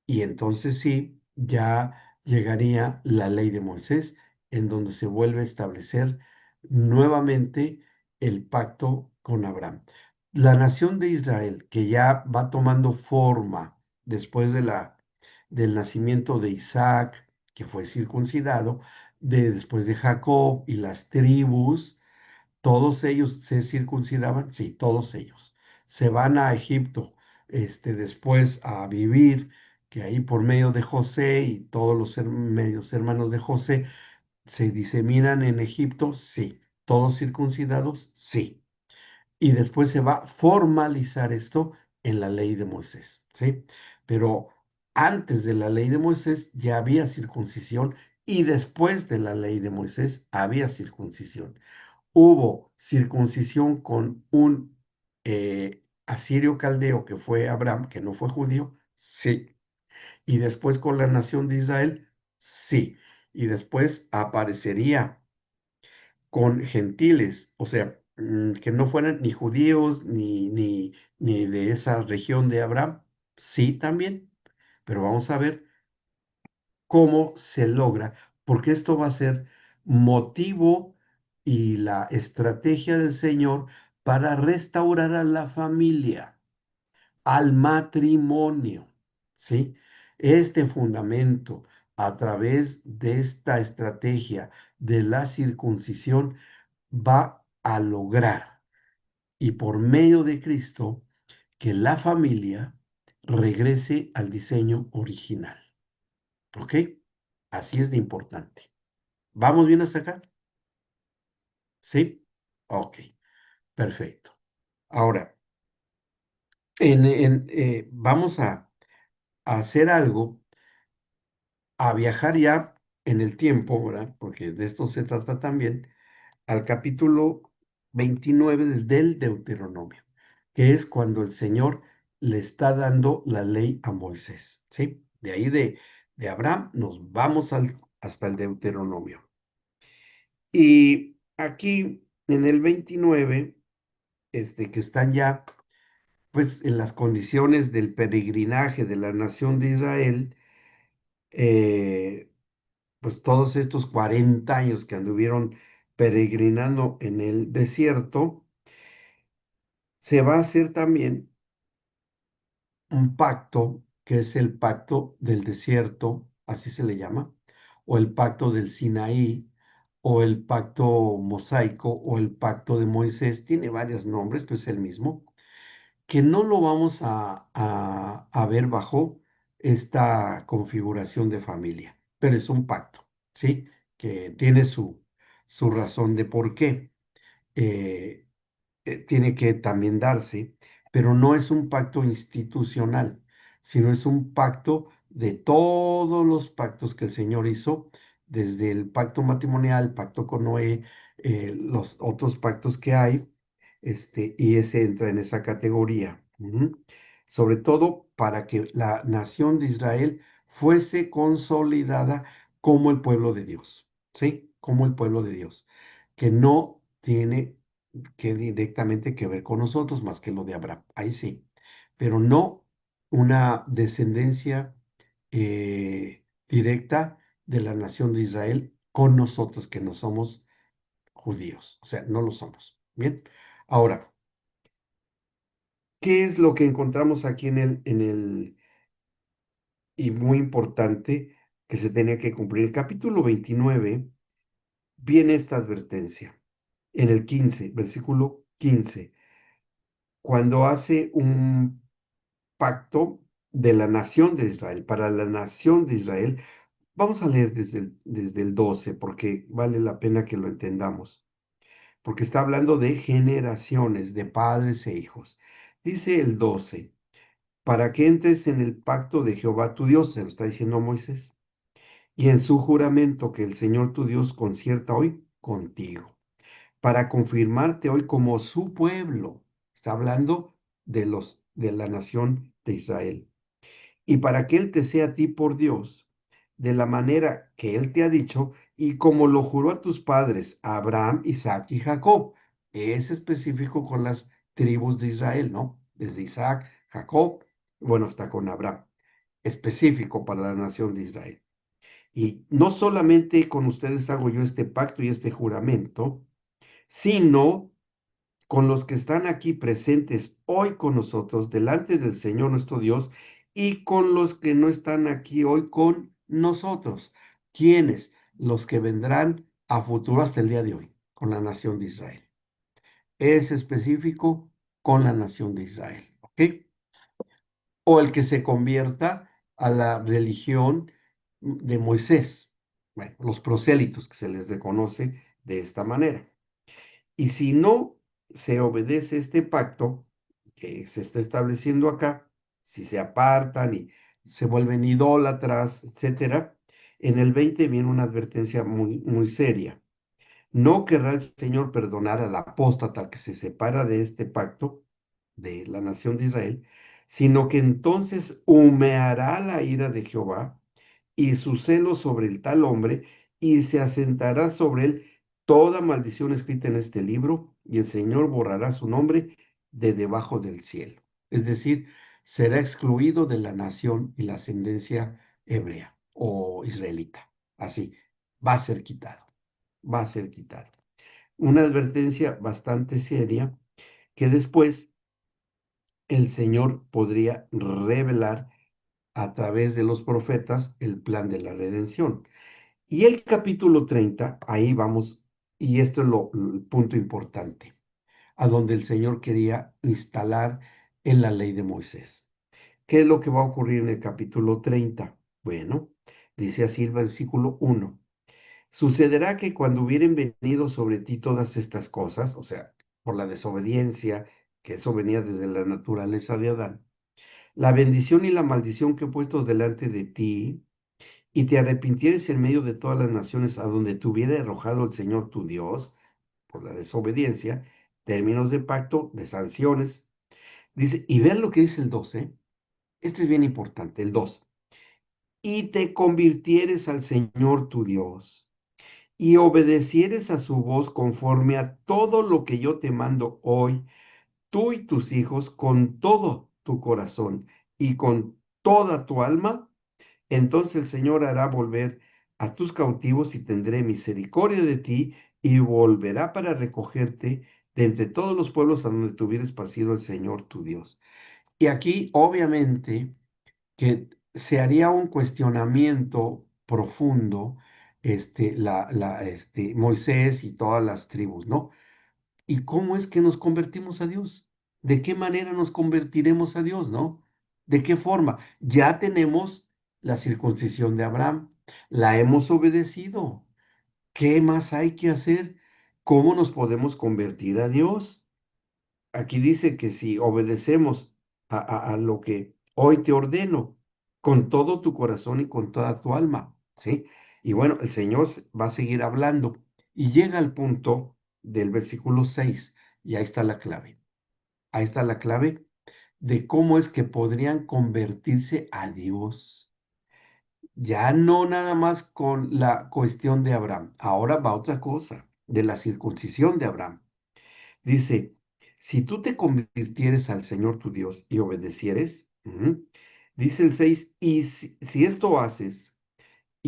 y entonces sí, ya llegaría la ley de Moisés, en donde se vuelve a establecer nuevamente el pacto con Abraham. La nación de Israel, que ya va tomando forma después del nacimiento de Isaac, que fue circuncidado, después de Jacob y las tribus, ¿todos ellos se circuncidaban? Sí, todos ellos. Se van a Egipto, después a vivir, que ahí por medio de José y todos los medios hermanos de José se diseminan en Egipto, sí. ¿Todos circuncidados? Sí. Y después se va a formalizar esto en la ley de Moisés, ¿sí? Pero antes de la ley de Moisés ya había circuncisión, y después de la ley de Moisés había circuncisión. Hubo circuncisión con un asirio caldeo que fue Abraham, que no fue judío, sí. Y después con la nación de Israel, sí. Y después aparecería con gentiles, o sea, que no fueran ni judíos ni de esa región de Abraham, sí también. Pero vamos a ver cómo se logra, porque esto va a ser motivo y la estrategia del Señor para restaurar a la familia, al matrimonio, ¿sí? Este fundamento, a través de esta estrategia de la circuncisión, va a lograr, y por medio de Cristo, que la familia regrese al diseño original. ¿Ok? Así es de importante. ¿Vamos bien hasta acá? ¿Sí? Ok, perfecto. Ahora, vamos a hacer algo, a viajar ya en el tiempo, ¿verdad? Porque de esto se trata también, al capítulo 29 del Deuteronomio, que es cuando el Señor le está dando la ley a Moisés, ¿sí? De ahí de Abraham nos vamos hasta el Deuteronomio. Y aquí en el 29, que están ya pues en las condiciones del peregrinaje de la nación de Israel, eh, pues todos estos 40 años que anduvieron peregrinando en el desierto, se va a hacer también un pacto, que es el pacto del desierto, así se le llama, o el pacto del Sinaí, o el pacto mosaico, o el pacto de Moisés, tiene varios nombres, pues es el mismo, que no lo vamos a ver bajo esta configuración de familia, pero es un pacto, ¿sí? Que tiene su razón de por qué. Eh, Tiene que también darse, pero no es un pacto institucional, sino es un pacto de todos los pactos que el Señor hizo, desde el pacto matrimonial, el pacto con Noé, los otros pactos que hay, y ese entra en esa categoría. Ujú. Sobre todo para que la nación de Israel fuese consolidada como el pueblo de Dios, ¿sí? Como el pueblo de Dios, que no tiene que directamente que ver con nosotros más que lo de Abraham, ahí sí, pero no una descendencia directa de la nación de Israel con nosotros que no somos judíos, o sea, no lo somos. Bien, ahora, ¿qué es lo que encontramos aquí y muy importante que se tenía que cumplir? El capítulo 29 viene esta advertencia en el 15, versículo 15, cuando hace un pacto de la nación de Israel, para la nación de Israel. Vamos a leer desde el 12 porque vale la pena que lo entendamos, porque está hablando de generaciones, de padres e hijos. Dice el 12, para que entres en el pacto de Jehová tu Dios, se lo está diciendo Moisés, y en su juramento que el Señor tu Dios concierta hoy contigo, para confirmarte hoy como su pueblo. Está hablando de la nación de Israel. Y para que Él te sea a ti por Dios, de la manera que Él te ha dicho, y como lo juró a tus padres, a Abraham, Isaac y Jacob. Es específico con las tribus de Israel, ¿no? Desde Isaac, Jacob, bueno, hasta con Abraham. Específico para la nación de Israel. Y no solamente con ustedes hago yo este pacto y este juramento, sino con los que están aquí presentes hoy con nosotros delante del Señor nuestro Dios y con los que no están aquí hoy con nosotros. ¿Quiénes? Los que vendrán a futuro hasta el día de hoy con la nación de Israel. Es específico con la nación de Israel, ¿ok? O el que se convierta a la religión de Moisés. Bueno, los prosélitos que se les reconoce de esta manera. Y si no se obedece este pacto que se está estableciendo acá, si se apartan y se vuelven idólatras, etcétera, en el 20 viene una advertencia muy, muy seria. No querrá el Señor perdonar al apóstata que se separa de este pacto de la nación de Israel, sino que entonces humeará la ira de Jehová y su celo sobre el tal hombre, y se asentará sobre él toda maldición escrita en este libro, y el Señor borrará su nombre de debajo del cielo. Es decir, será excluido de la nación y la ascendencia hebrea o israelita. Así, va a ser quitado, va a ser quitado. Una advertencia bastante seria que después el Señor podría revelar a través de los profetas el plan de la redención. Y el capítulo 30, ahí vamos, y esto es el punto importante, a donde el Señor quería instalar en la ley de Moisés. ¿Qué es lo que va a ocurrir en el capítulo 30? Bueno, dice así el versículo 1. Sucederá que cuando hubieren venido sobre ti todas estas cosas, o sea, por la desobediencia, que eso venía desde la naturaleza de Adán, la bendición y la maldición que he puesto delante de ti, y te arrepintieres en medio de todas las naciones a donde te hubiera arrojado el Señor tu Dios, por la desobediencia, términos de pacto, de sanciones. Dice, y vean lo que dice el 12, este es bien importante, el 2. Y te convirtieres al Señor tu Dios, y obedecieres a su voz conforme a todo lo que yo te mando hoy, tú y tus hijos, con todo tu corazón y con toda tu alma, entonces el Señor hará volver a tus cautivos y tendré misericordia de ti y volverá para recogerte de entre todos los pueblos a donde te hubiera esparcido el Señor tu Dios. Y aquí, obviamente, que se haría un cuestionamiento profundo, Moisés y todas las tribus, ¿no? ¿Y cómo es que nos convertimos a Dios? ¿De qué manera nos convertiremos a Dios, no? ¿De qué forma? Ya tenemos la circuncisión de Abraham, la hemos obedecido. ¿Qué más hay que hacer? ¿Cómo nos podemos convertir a Dios? Aquí dice que si obedecemos a lo que hoy te ordeno, con todo tu corazón y con toda tu alma, ¿sí? Y bueno, el Señor va a seguir hablando y llega al punto del versículo 6 y ahí está la clave. Ahí está la clave de cómo es que podrían convertirse a Dios. Ya no nada más con la cuestión de Abraham, ahora va otra cosa, de la circuncisión de Abraham. Dice, si tú te convirtieres al Señor tu Dios y obedecieres, dice el 6, y si esto haces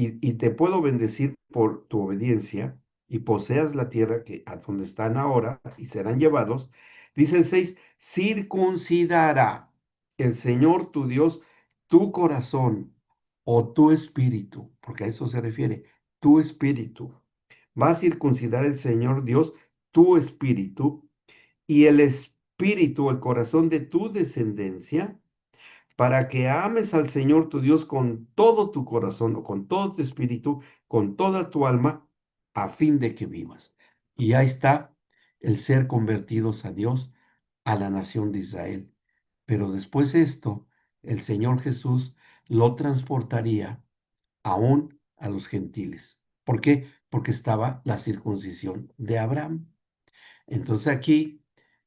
y te puedo bendecir por tu obediencia y poseas la tierra que a donde están ahora y serán llevados. Dice el 6, circuncidará el Señor tu Dios tu corazón o tu espíritu, porque a eso se refiere, tu espíritu. Va a circuncidar el Señor Dios tu espíritu y el espíritu, el corazón de tu descendencia, para que ames al Señor tu Dios con todo tu corazón o con todo tu espíritu, con toda tu alma, a fin de que vivas. Y ahí está el ser convertidos a Dios, a la nación de Israel. Pero después de esto, el Señor Jesús lo transportaría aún a los gentiles. ¿Por qué? Porque estaba la circuncisión de Abraham. Entonces aquí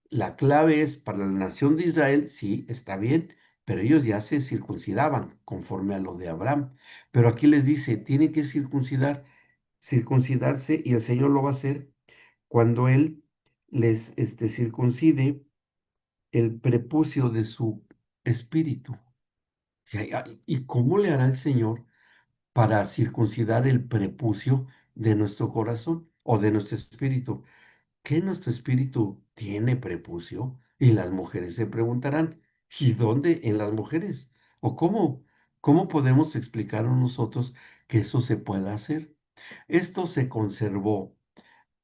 la clave es para la nación de Israel, sí, está bien, pero ellos ya se circuncidaban conforme a lo de Abraham. Pero aquí les dice, tiene que circuncidarse y el Señor lo va a hacer cuando Él les circuncide el prepucio de su espíritu. ¿Y cómo le hará el Señor para circuncidar el prepucio de nuestro corazón o de nuestro espíritu? ¿Qué nuestro espíritu tiene prepucio? Y las mujeres se preguntarán, ¿y dónde en las mujeres? ¿O cómo? ¿Cómo podemos explicar a nosotros que eso se pueda hacer? Esto se conservó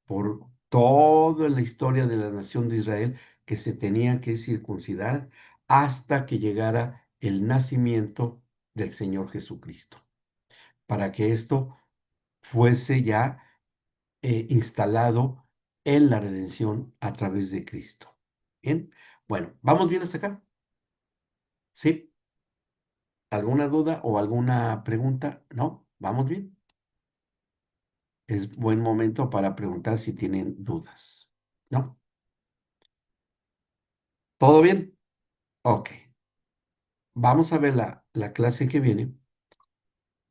por toda la historia de la nación de Israel, que se tenía que circuncidar hasta que llegara el nacimiento del Señor Jesucristo, para que esto fuese ya instalado en la redención a través de Cristo. Bien, bueno, ¿vamos bien hasta acá? ¿Sí? ¿Alguna duda o alguna pregunta? ¿No? ¿Vamos bien? Es buen momento para preguntar si tienen dudas. ¿No? ¿Todo bien? Ok. Vamos a ver la clase que viene.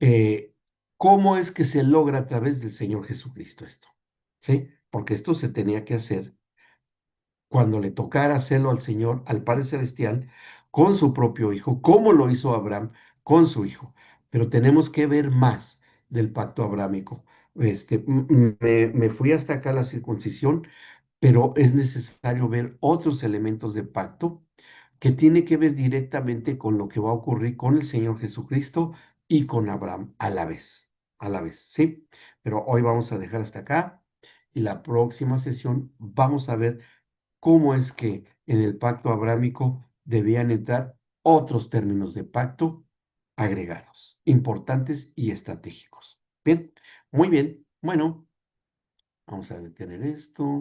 eh, ¿Cómo es que se logra a través del Señor Jesucristo esto? ¿Sí? Porque esto se tenía que hacer cuando le tocara hacerlo al Señor, al Padre Celestial, con su propio Hijo, como lo hizo Abraham con su Hijo. Pero tenemos que ver más del pacto abrámico. Me fui hasta acá la circuncisión, pero es necesario ver otros elementos de pacto que tiene que ver directamente con lo que va a ocurrir con el Señor Jesucristo y con Abraham a la vez, ¿sí? Pero hoy vamos a dejar hasta acá y la próxima sesión vamos a ver cómo es que en el pacto abrámico debían entrar otros términos de pacto agregados, importantes y estratégicos. Bien, muy bien. Bueno, vamos a detener esto.